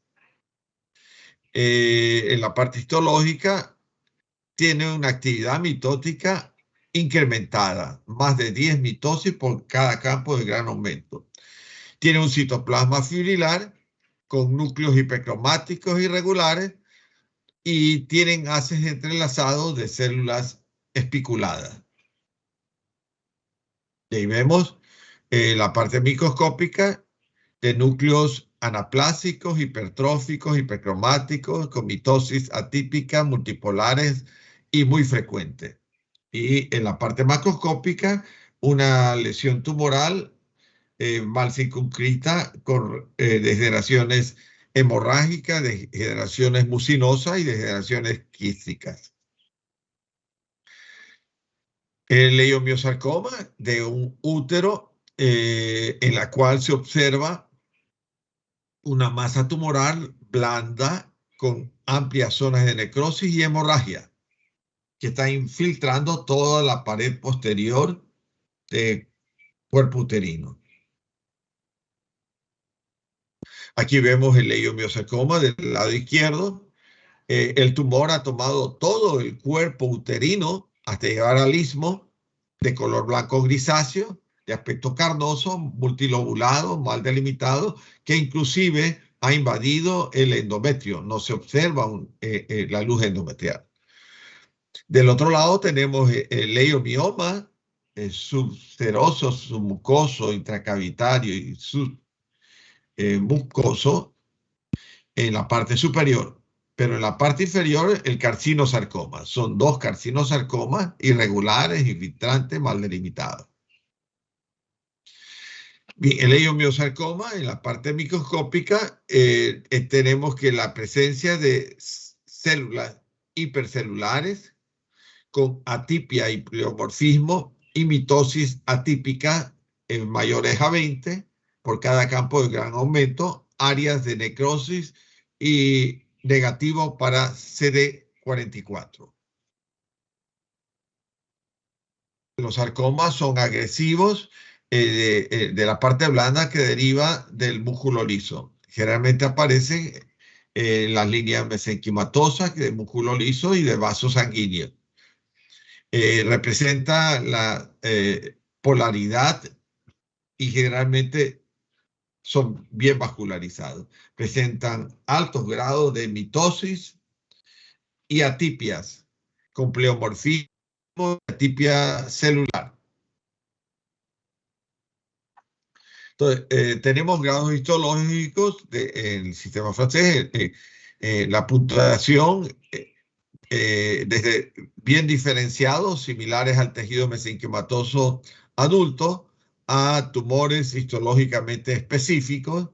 En la parte histológica tiene una actividad mitótica incrementada, más de 10 mitosis por cada campo de gran aumento. Tiene un citoplasma fibrilar con núcleos hipercromáticos irregulares y tienen haces entrelazados de células espiculadas. Y ahí vemos la parte microscópica de núcleos anaplásicos, hipertróficos, hipercromáticos, con mitosis atípica, multipolares y muy frecuente. Y en la parte macroscópica, una lesión tumoral mal circunscrita con degeneraciones hemorrágicas, degeneraciones mucinosas y degeneraciones quísticas. El leiomiosarcoma de un útero en la cual se observa una masa tumoral blanda con amplias zonas de necrosis y hemorragia que está infiltrando toda la pared posterior del cuerpo uterino. Aquí vemos el leiomiosarcoma del lado izquierdo. El tumor ha tomado todo el cuerpo uterino hasta llegar al istmo, de color blanco grisáceo, de aspecto carnoso, multilobulado, mal delimitado, que inclusive ha invadido el endometrio. No se observa la luz endometrial. Del otro lado tenemos el leiomioma subseroso, submucoso, intracavitario y submucoso en la parte superior. Pero en la parte inferior, el carcinosarcoma. Son dos carcinosarcomas irregulares, infiltrantes, mal delimitados. Bien, el leiomiosarcoma, en la parte microscópica, tenemos que la presencia de células hipercelulares con atipia y pleomorfismo y mitosis atípica en mayores a 20 por cada campo de gran aumento, áreas de necrosis y negativo para CD44. Los sarcomas son agresivos de la parte blanda que deriva del músculo liso. Generalmente aparecen las líneas mesenquimatosas del músculo liso y de vasos sanguíneos. Representa la polaridad y generalmente son bien vascularizados. Presentan altos grados de mitosis y atipias con pleomorfismo y atipia celular. Entonces, tenemos grados histológicos en el sistema francés. La puntuación desde bien diferenciados, similares al tejido mesenquimatoso adulto, a tumores histológicamente específicos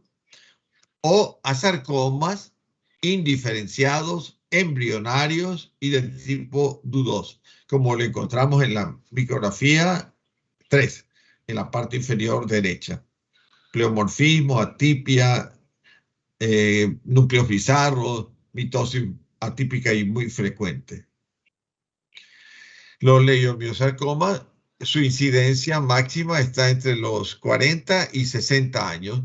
o a sarcomas indiferenciados, embrionarios y de tipo dudoso, como lo encontramos en la micrografía 3, en la parte inferior derecha. Pleomorfismo, atipia, núcleos bizarros, mitosis atípica y muy frecuente. Los leiomiosarcomas, su incidencia máxima está entre los 40 y 60 años.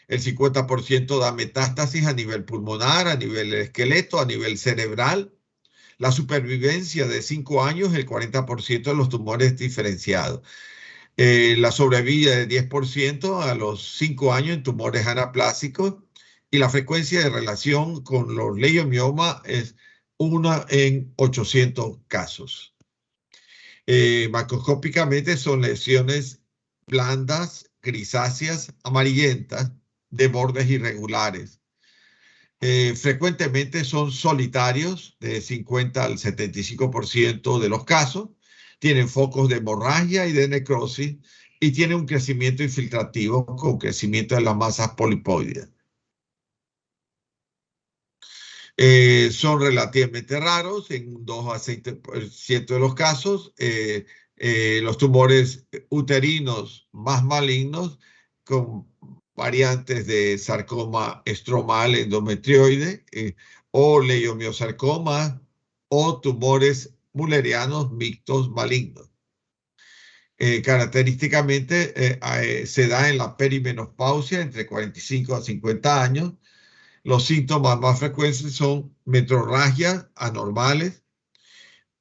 El 50% da metástasis a nivel pulmonar, a nivel esqueleto, a nivel cerebral. La supervivencia de 5 años, el 40% de los tumores diferenciados. La sobrevida de 10% a los 5 años en tumores anaplásicos. Y la frecuencia de relación con los leiomiomas es 1 en 800 casos. Macroscópicamente son lesiones blandas, grisáceas, amarillentas, de bordes irregulares. Frecuentemente son solitarios, de 50 al 75% de los casos. Tienen focos de hemorragia y de necrosis y tienen un crecimiento infiltrativo con crecimiento de las masas polipoides. Son relativamente raros, en un 2 a 6% de los casos. Los tumores uterinos más malignos con variantes de sarcoma estromal endometrioide o leiomiosarcoma o tumores mullerianos mixtos malignos. Característicamente se da en la perimenopausia entre 45 a 50 años. Los síntomas más frecuentes son metrorragias anormales,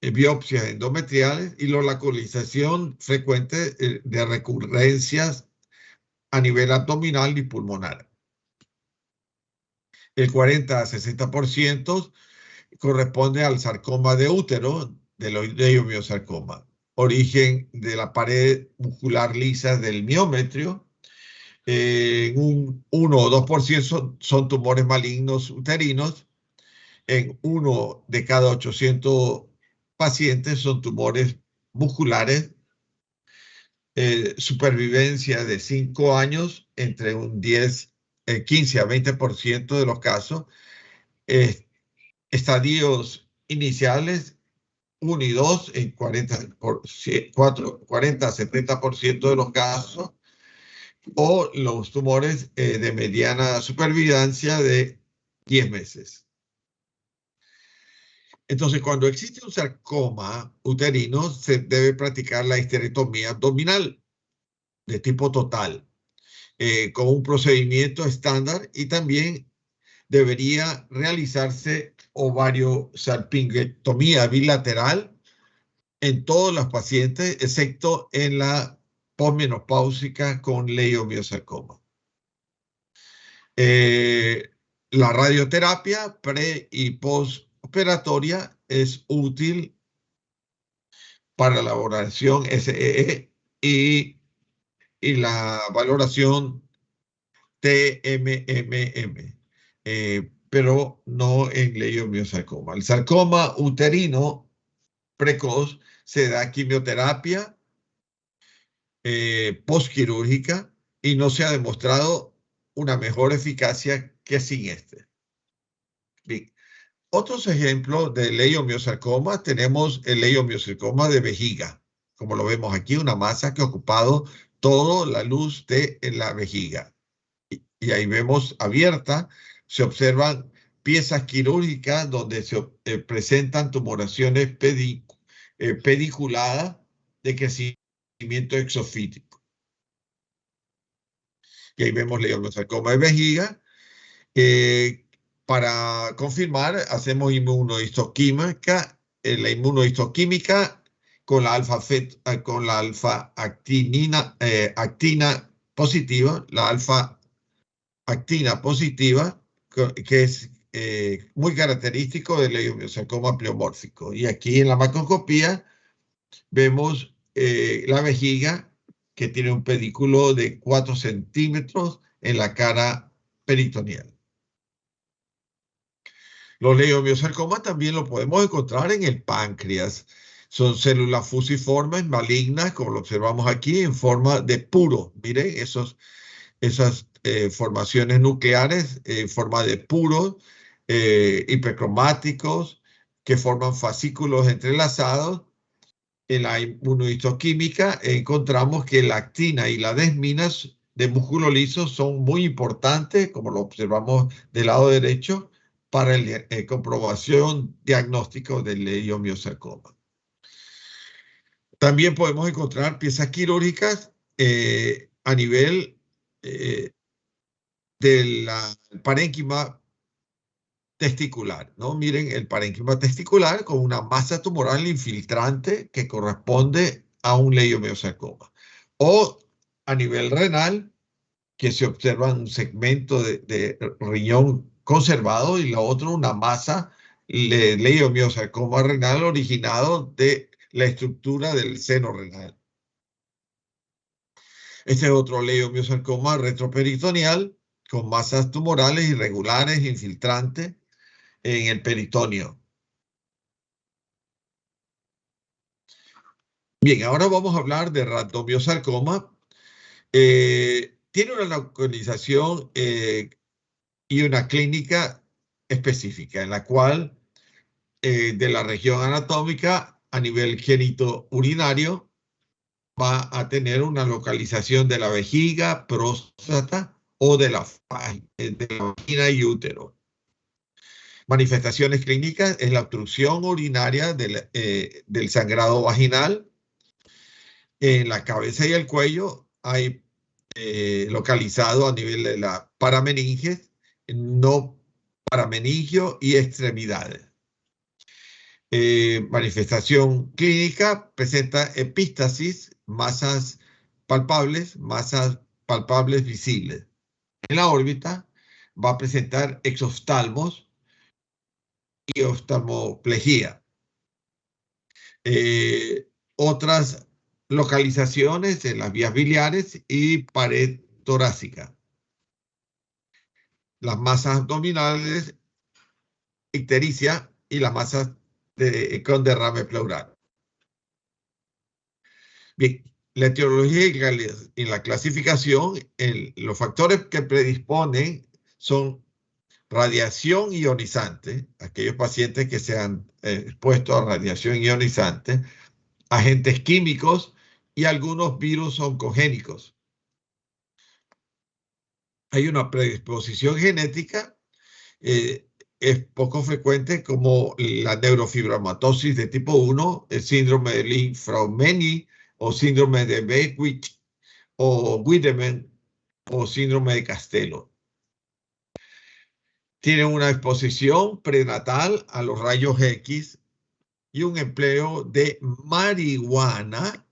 biopsias endometriales y la localización frecuente de recurrencias a nivel abdominal y pulmonar. El 40 a 60% corresponde al sarcoma de útero, del leiomiosarcoma, origen de la pared muscular lisa del miómetrio. Un 1 o 2% son tumores malignos uterinos. En 1 de cada 800 pacientes son tumores musculares. Supervivencia de 5 años entre un 15 a 20% de los casos. Estadios iniciales 1 y 2 en 40 a 70% de los casos, o los tumores de mediana supervivencia de 10 meses. Entonces, cuando existe un sarcoma uterino, se debe practicar la histerectomía abdominal de tipo total, con un procedimiento estándar, y también debería realizarse ovariosalpingectomía bilateral en todos los pacientes, excepto en la posmenopáusica con leiomiosarcoma. La radioterapia pre y postoperatoria es útil para la valoración SEE y la valoración TMMM, pero no en leiomiosarcoma. El sarcoma uterino precoz se da quimioterapia postquirúrgica y no se ha demostrado una mejor eficacia que sin este. Bien. Otros ejemplos de leiomiosarcoma, tenemos el leiomiosarcoma de vejiga, como lo vemos aquí, una masa que ha ocupado toda la luz de la vejiga. Y ahí vemos abierta, se observan piezas quirúrgicas donde se presentan tumoraciones pediculadas de crecimiento exofítico. Y ahí vemos leiomiosarcoma de vejiga. Para confirmar, hacemos inmunohistoquímica, la inmunohistoquímica con la actina positiva, la alfa-actina positiva, que es muy característico del leiomiosarcoma pleomórfico. Y aquí en la macroscopía vemos la vejiga, que tiene un pedículo de 4 centímetros en la cara peritoneal. Los leiomiosarcomas también lo podemos encontrar en el páncreas. Son células fusiformes malignas, como lo observamos aquí, en forma de puro. Miren esas formaciones nucleares en forma de puros hipercromáticos que forman fascículos entrelazados. En la inmunohistoquímica encontramos que la actina y la desmina de músculo liso son muy importantes, como lo observamos del lado derecho, para la comprobación diagnóstico del leiomiosarcoma. También podemos encontrar piezas quirúrgicas a nivel del parénquima testicular, ¿no? Miren el parénquima testicular con una masa tumoral infiltrante que corresponde a un leiomiosarcoma. O a nivel renal, que se observa un segmento de riñón conservado y la otra una masa leiomiosarcoma renal originado de la estructura del seno renal. Este es otro leiomiosarcoma retroperitoneal con masas tumorales irregulares infiltrantes en el peritoneo. Bien, ahora vamos a hablar de rhabdomiosarcoma. Tiene una localización y una clínica específica, en la cual de la región anatómica a nivel genitourinario va a tener una localización de la vejiga, próstata o de la vagina y útero. Manifestaciones clínicas es la obstrucción urinaria del sangrado vaginal. En la cabeza y el cuello hay localizado a nivel de la parameninges, no parameningio y extremidades. Manifestación clínica presenta epístasis, masas palpables visibles. En la órbita va a presentar exoftalmos y oftalmoplejía. Otras localizaciones en las vías biliares y pared torácica. Las masas abdominales, ictericia y las masas con derrame pleural. Bien, la etiología y la clasificación, los factores que predisponen son radiación ionizante, aquellos pacientes que se han expuesto a radiación ionizante, agentes químicos y algunos virus oncogénicos. Hay una predisposición genética, es poco frecuente, como la neurofibromatosis de tipo 1, el síndrome de Li-Fraumeni o síndrome de Beckwith o Wiedemann o síndrome de Castello. Tiene una exposición prenatal a los rayos X y un empleo de marihuana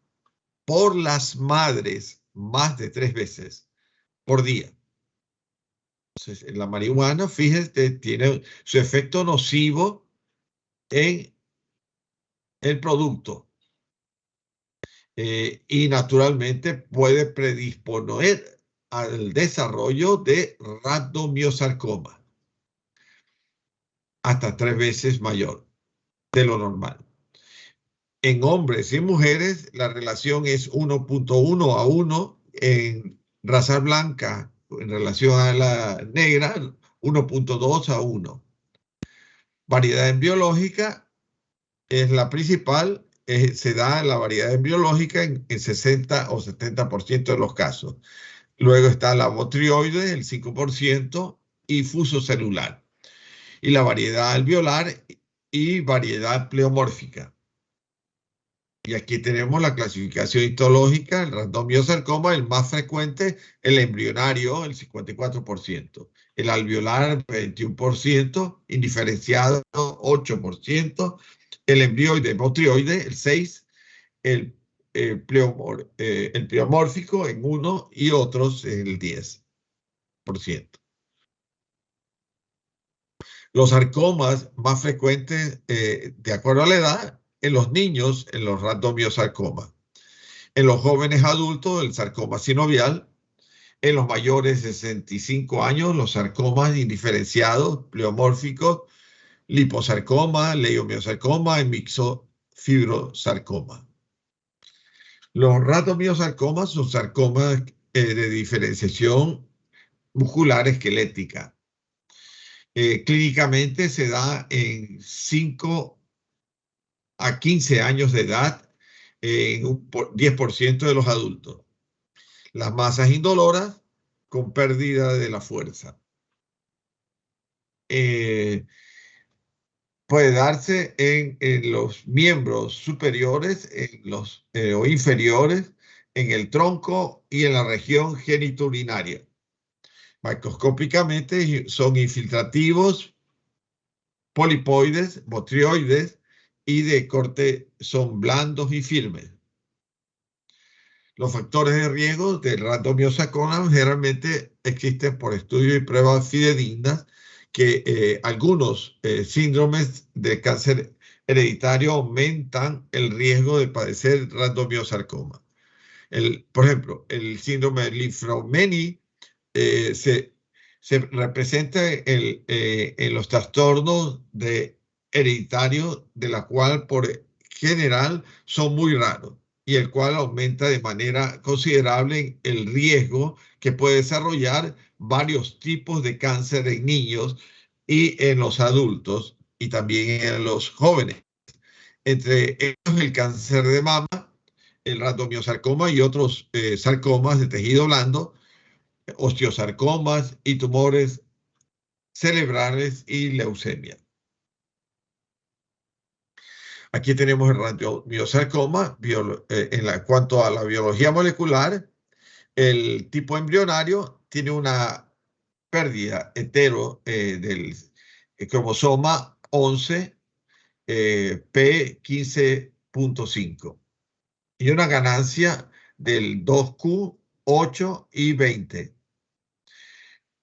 por las madres más de 3 veces por día. Entonces, la marihuana, fíjense, tiene su efecto nocivo en el producto y naturalmente puede predisponer al desarrollo de rhabdomyosarcoma hasta 3 veces mayor de lo normal. En hombres y mujeres la relación es 1.1 a 1, en raza blanca en relación a la negra 1.2 a 1. Variedad embriológica es la principal, se da la variedad embriológica en 60 o 70% de los casos. Luego está la botrioide, el 5%, y fuso celular. Y la variedad alveolar y variedad pleomórfica. Y aquí tenemos la clasificación histológica, el rhabdomyosarcoma, el más frecuente, el embrionario, el 54%, el alveolar, 21%, indiferenciado, 8%, el embrioide, botrioide, el 6%, el pleomórfico en 1% y otros el 10%. Los sarcomas más frecuentes, de acuerdo a la edad, en los niños, en los rhabdomyosarcomas. En los jóvenes adultos, el sarcoma sinovial. En los mayores de 65 años, los sarcomas indiferenciados, pleomórficos, liposarcoma, leiomyosarcoma y mixofibrosarcoma. Los rhabdomyosarcomas son sarcomas de diferenciación muscular esquelética. Clínicamente se da en 5 a 15 años de edad en un 10% de los adultos. Las masas indoloras con pérdida de la fuerza. Puede darse en los miembros superiores o inferiores, en el tronco y en la región genitourinaria. Macroscópicamente son infiltrativos, polipoides, botrioides y de corte son blandos y firmes. Los factores de riesgo del rhabdomyosarcoma generalmente existen por estudios y pruebas fidedignas que algunos síndromes de cáncer hereditario aumentan el riesgo de padecer rhabdomyosarcoma. Por ejemplo, el síndrome de Li-Fraumeni se representa en los trastornos hereditarios, de la cual por general son muy raros, y el cual aumenta de manera considerable el riesgo que puede desarrollar varios tipos de cáncer en niños y en los adultos y también en los jóvenes. Entre ellos el cáncer de mama, el rhabdomyosarcoma y otros sarcomas de tejido blando, osteosarcomas y tumores cerebrales y leucemia. Aquí tenemos el radiomiosarcoma. Cuanto a la biología molecular, el tipo embrionario tiene una pérdida hetero del cromosoma 11 P15.5 y una ganancia del 2Q, 8 y 20.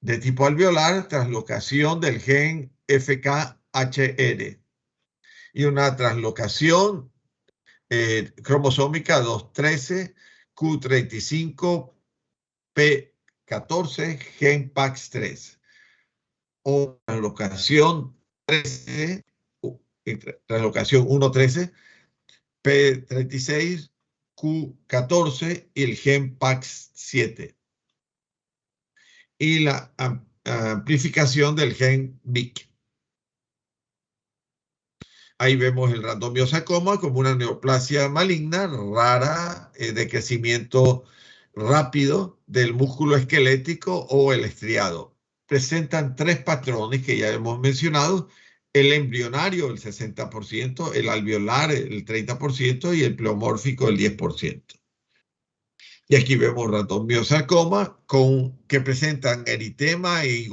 De tipo alveolar, translocación del gen FKHR y una translocación cromosómica 213, Q35, P14, gen PAX3. O translocación 13, translocación 113, P36, Q14 y el gen PAX7. Y la amplificación del gen BIC. Ahí vemos el randomiosarcoma como una neoplasia maligna rara de crecimiento rápido del músculo esquelético o el estriado. Presentan tres patrones que ya hemos mencionado: el embrionario, el 60%, el alveolar, el 30% y el pleomórfico, el 10%. Y aquí vemos randomiosarcoma que presentan eritema e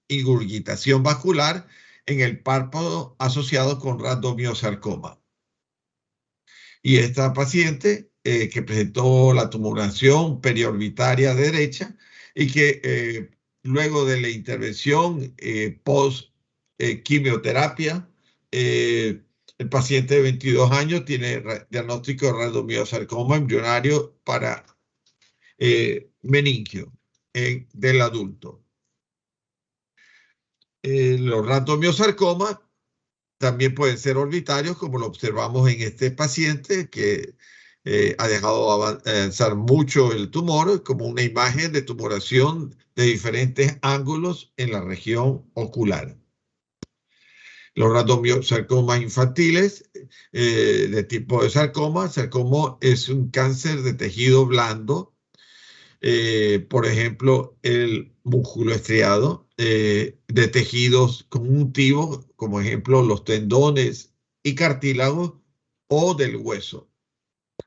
ingurgitación vascular en el párpado asociado con randomiosarcoma. Y esta paciente que presentó la tumoración periorbitaria derecha y que luego de la intervención post quimioterapia, el paciente de 22 años tiene diagnóstico de randomiosarcoma embrionario para meningio del adulto. Los randomiosarcomas también pueden ser orbitarios, como lo observamos en este paciente que ha dejado avanzar mucho el tumor, como una imagen de tumoración de diferentes ángulos en la región ocular. Los randomiosarcomas infantiles de tipo de sarcoma es un cáncer de tejido blando. Por ejemplo, el músculo estriado, de tejidos conjuntivos, como ejemplo los tendones y cartílagos, o del hueso.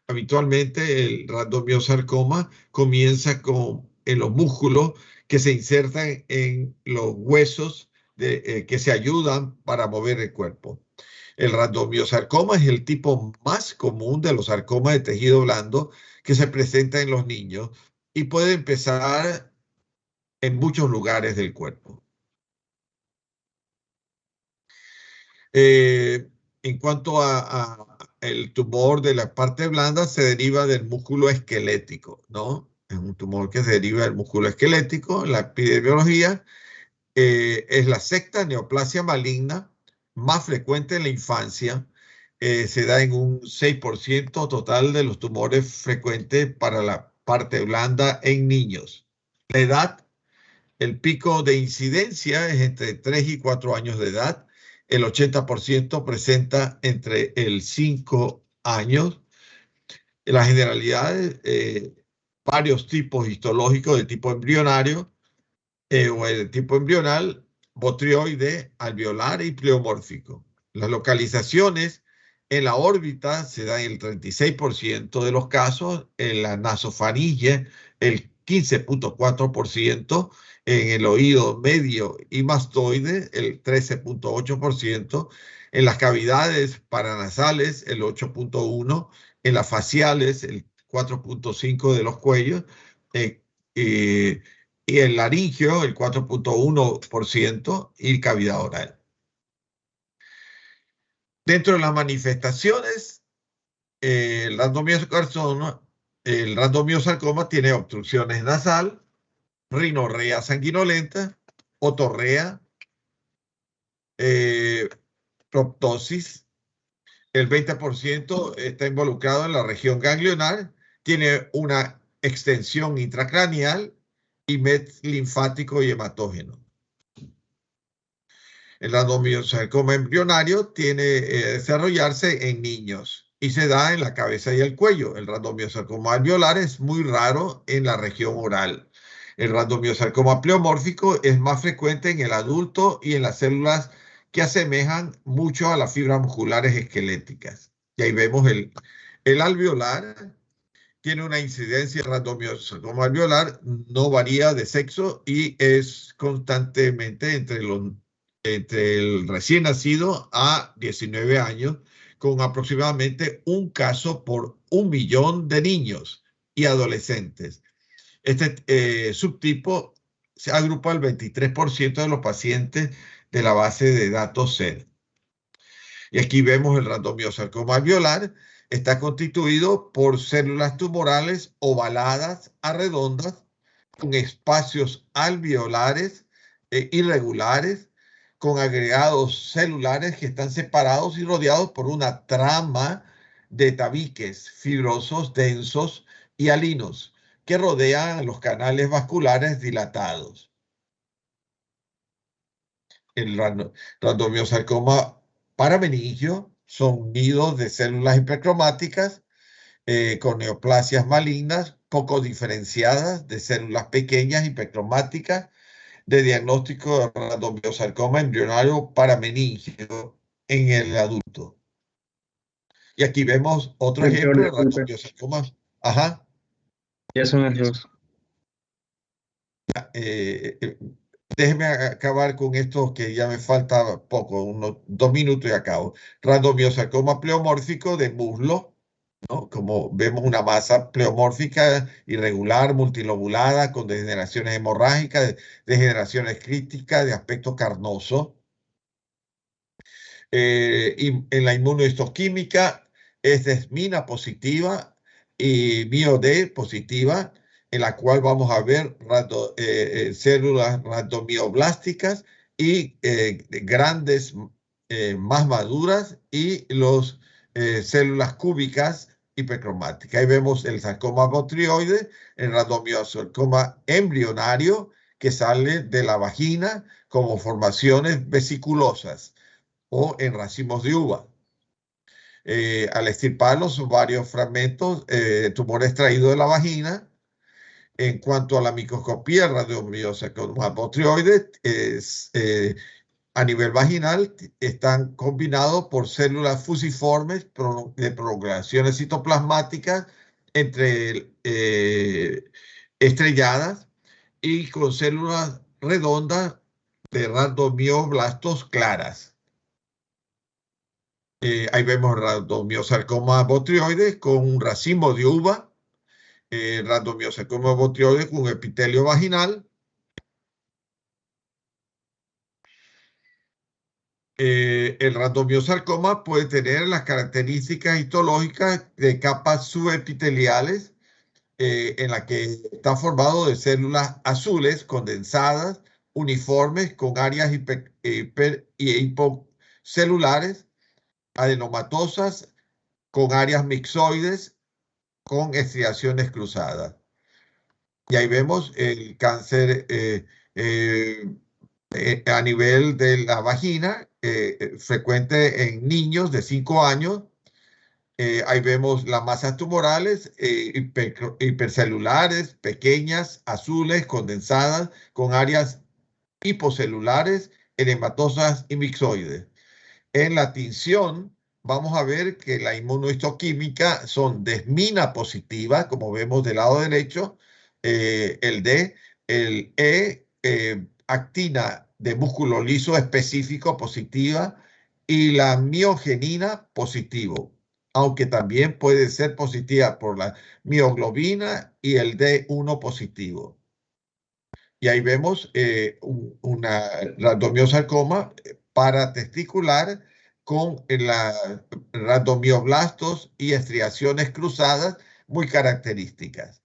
Habitualmente el randomiosarcoma comienza en los músculos que se insertan en los huesos que se ayudan para mover el cuerpo. El randomiosarcoma es el tipo más común de los sarcomas de tejido blando que se presenta en los niños y puede empezar en muchos lugares del cuerpo. En cuanto a el tumor de la parte blanda, se deriva del músculo esquelético, ¿no? Es un tumor que se deriva del músculo esquelético. La epidemiología es la sexta neoplasia maligna más frecuente en la infancia. Se da en un 6% total de los tumores frecuentes para la parte blanda en niños. La edad, el pico de incidencia es entre 3 y 4 años de edad. El 80% presenta entre el 5 años. En la generalidad, varios tipos histológicos de tipo embrionario o el tipo embrional, botrioide, alveolar y pleomórfico. Las localizaciones en la órbita se dan en el 36% de los casos, en la nasofaringe el 15.4%, en el oído medio y mastoide el 13.8%, en las cavidades paranasales el 8.1%, en las faciales el 4.5% de los cuellos, y el laringio el 4.1% y cavidad oral. Dentro de las manifestaciones, el randomiosarcoma tiene obstrucciones nasal, rinorrea sanguinolenta, otorrea, proptosis. El 20% está involucrado en la región ganglionar, tiene una extensión intracraneal y met linfático y hematógeno. El randomiosarcoma embrionario tiene desarrollarse en niños y se da en la cabeza y el cuello. El randomiosarcoma alveolar es muy raro en la región oral. El randomiosarcoma pleomórfico es más frecuente en el adulto y en las células que asemejan mucho a las fibras musculares esqueléticas. Y ahí vemos el alveolar, tiene una incidencia de rhabdomiosarcoma alveolar, no varía de sexo y es constantemente entre el recién nacido a 19 años, con aproximadamente un caso por 1 millón de niños y adolescentes. Este subtipo se agrupa al 23% de los pacientes de la base de datos SED. Y aquí vemos el rhabdomiosarcoma alveolar. Está constituido por células tumorales ovaladas a redondas con espacios alveolares irregulares, con agregados celulares que están separados y rodeados por una trama de tabiques fibrosos, densos y alinos que rodean los canales vasculares dilatados. El rhabdomiosarcoma parameningio son nidos de células hipercromáticas con neoplasias malignas poco diferenciadas de células pequeñas hipercromáticas de diagnóstico de rhabdomiosarcoma embrionario parameningio en el adulto. Y aquí vemos otro ejemplo de rhabdomiosarcoma. Ajá. Ya son las 2. Déjeme acabar con esto que ya me falta poco, unos 2 minutos y acabo. Rhabdomiosarcoma pleomórfico de muslo, ¿no? Como vemos una masa pleomórfica irregular, multilobulada, con degeneraciones hemorrágicas, degeneraciones críticas de aspecto carnoso. Y en la inmunohistoquímica es desmina positiva y MIO-D positiva, en la cual vamos a ver células rhabdomioblásticas y grandes más maduras y los células cúbicas hipercromáticas. Ahí vemos el sarcoma botrioide, el rhabdomiosarcoma embrionario que sale de la vagina como formaciones vesiculosas o en racimos de uva. Al extirparlos varios fragmentos de tumor extraído de la vagina. En cuanto a la microscopía, rhabdomiosarcoma botrioide a nivel vaginal están combinados por células fusiformes de prolongaciones citoplasmáticas entre estrelladas y con células redondas de rhabdomioblastos claras. Ahí vemos rhabdomiosarcoma botrioide con un racimo de uva, rhabdomiosarcoma botrioide con epitelio vaginal, el rhabdomiosarcoma puede tener las características histológicas de capas subepiteliales en la que está formado de células azules condensadas, uniformes, con áreas hipocelulares, adenomatosas, con áreas mixoides, con estriaciones cruzadas. Y ahí vemos el cáncer a nivel de la vagina, frecuente en niños de 5 años. Ahí vemos las masas tumorales hipercelulares, pequeñas, azules, condensadas, con áreas hipocelulares, edematosas y mixoides. En la tinción vamos a ver que la inmunohistoquímica son desmina positiva, como vemos del lado derecho, el D, el E, actina de músculo liso específico positiva y la miogenina positivo, aunque también puede ser positiva por la mioglobina y el D1 positivo. Y ahí vemos una rhabdomiosarcoma paratesticular con rhabdomioblastos y estriaciones cruzadas muy características.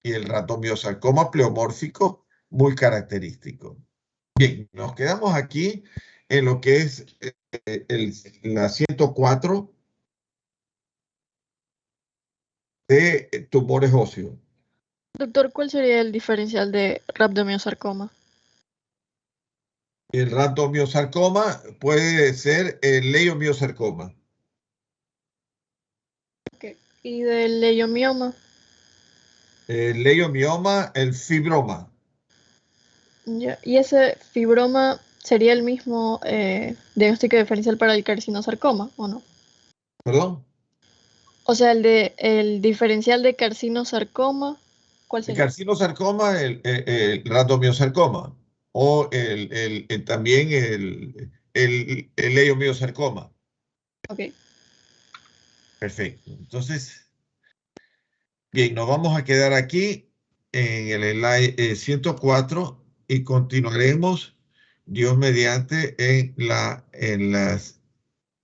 Y el rhabdomiosarcoma pleomórfico muy característico. Bien, nos quedamos aquí en lo que es la 104 de tumores óseos. Doctor, ¿cuál sería el diferencial de rhabdomiosarcoma? El rhabdomiosarcoma puede ser el leiomiosarcoma. Okay. ¿Y del leiomioma? El leiomioma, el fibroma. Ya. ¿Y ese fibroma ¿Sería el mismo diagnóstico diferencial para el carcinosarcoma o no? ¿Perdón? O sea, el diferencial de carcinosarcoma, ¿cuál El sería? carcinosarcoma, el rhabdomiosarcoma o también el leiomiosarcoma. Ok. Perfecto. Entonces, bien, nos vamos a quedar aquí en el slide 104 y continuaremos, Dios mediante, en las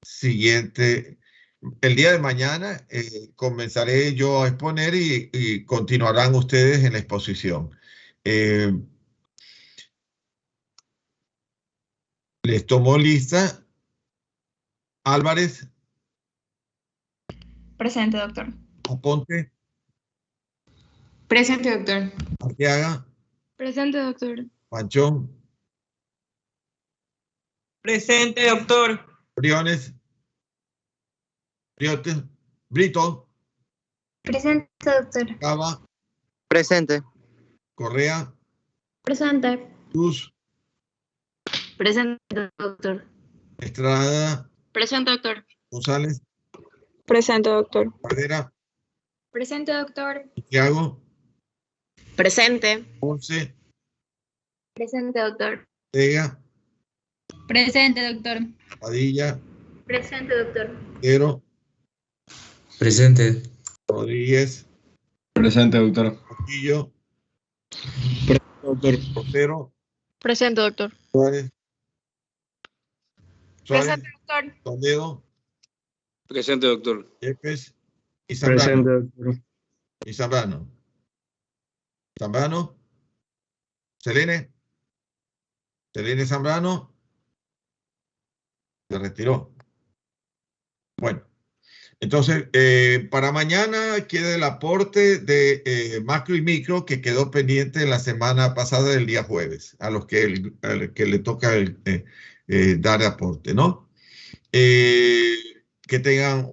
siguiente. El día de mañana comenzaré yo a exponer y continuarán ustedes en la exposición. Eh, Les tomó lista. Álvarez, Presente, doctor. Aponte, Presente, doctor. Arteaga, Presente, doctor. Panchón, Presente, doctor. Briones, Briotes, Brito, Presente, doctor. Cava, Presente. Correa, Presente. Cruz, Presente, doctor. Estrada, Presente, doctor. González, Presente, doctor. Cardera, Presente, doctor. Santiago, Presente. Ponce, Presente, doctor. Vega, Presente, doctor. Padilla, Presente, doctor. Quero, Presente. Rodríguez, Presente, doctor. Portillo, Doctor. Portero, Presente, doctor. Suárez, Presente, doctor. Toledo, Presente, doctor. Yepes y Zambrano. Presente, doctor. Y Zambrano. Zambrano. Selene. Selene Zambrano. Se retiró. Bueno, entonces, para mañana queda el aporte de macro y micro que quedó pendiente la semana pasada del día jueves, a los al que le toca dar aporte, ¿no? Que tengan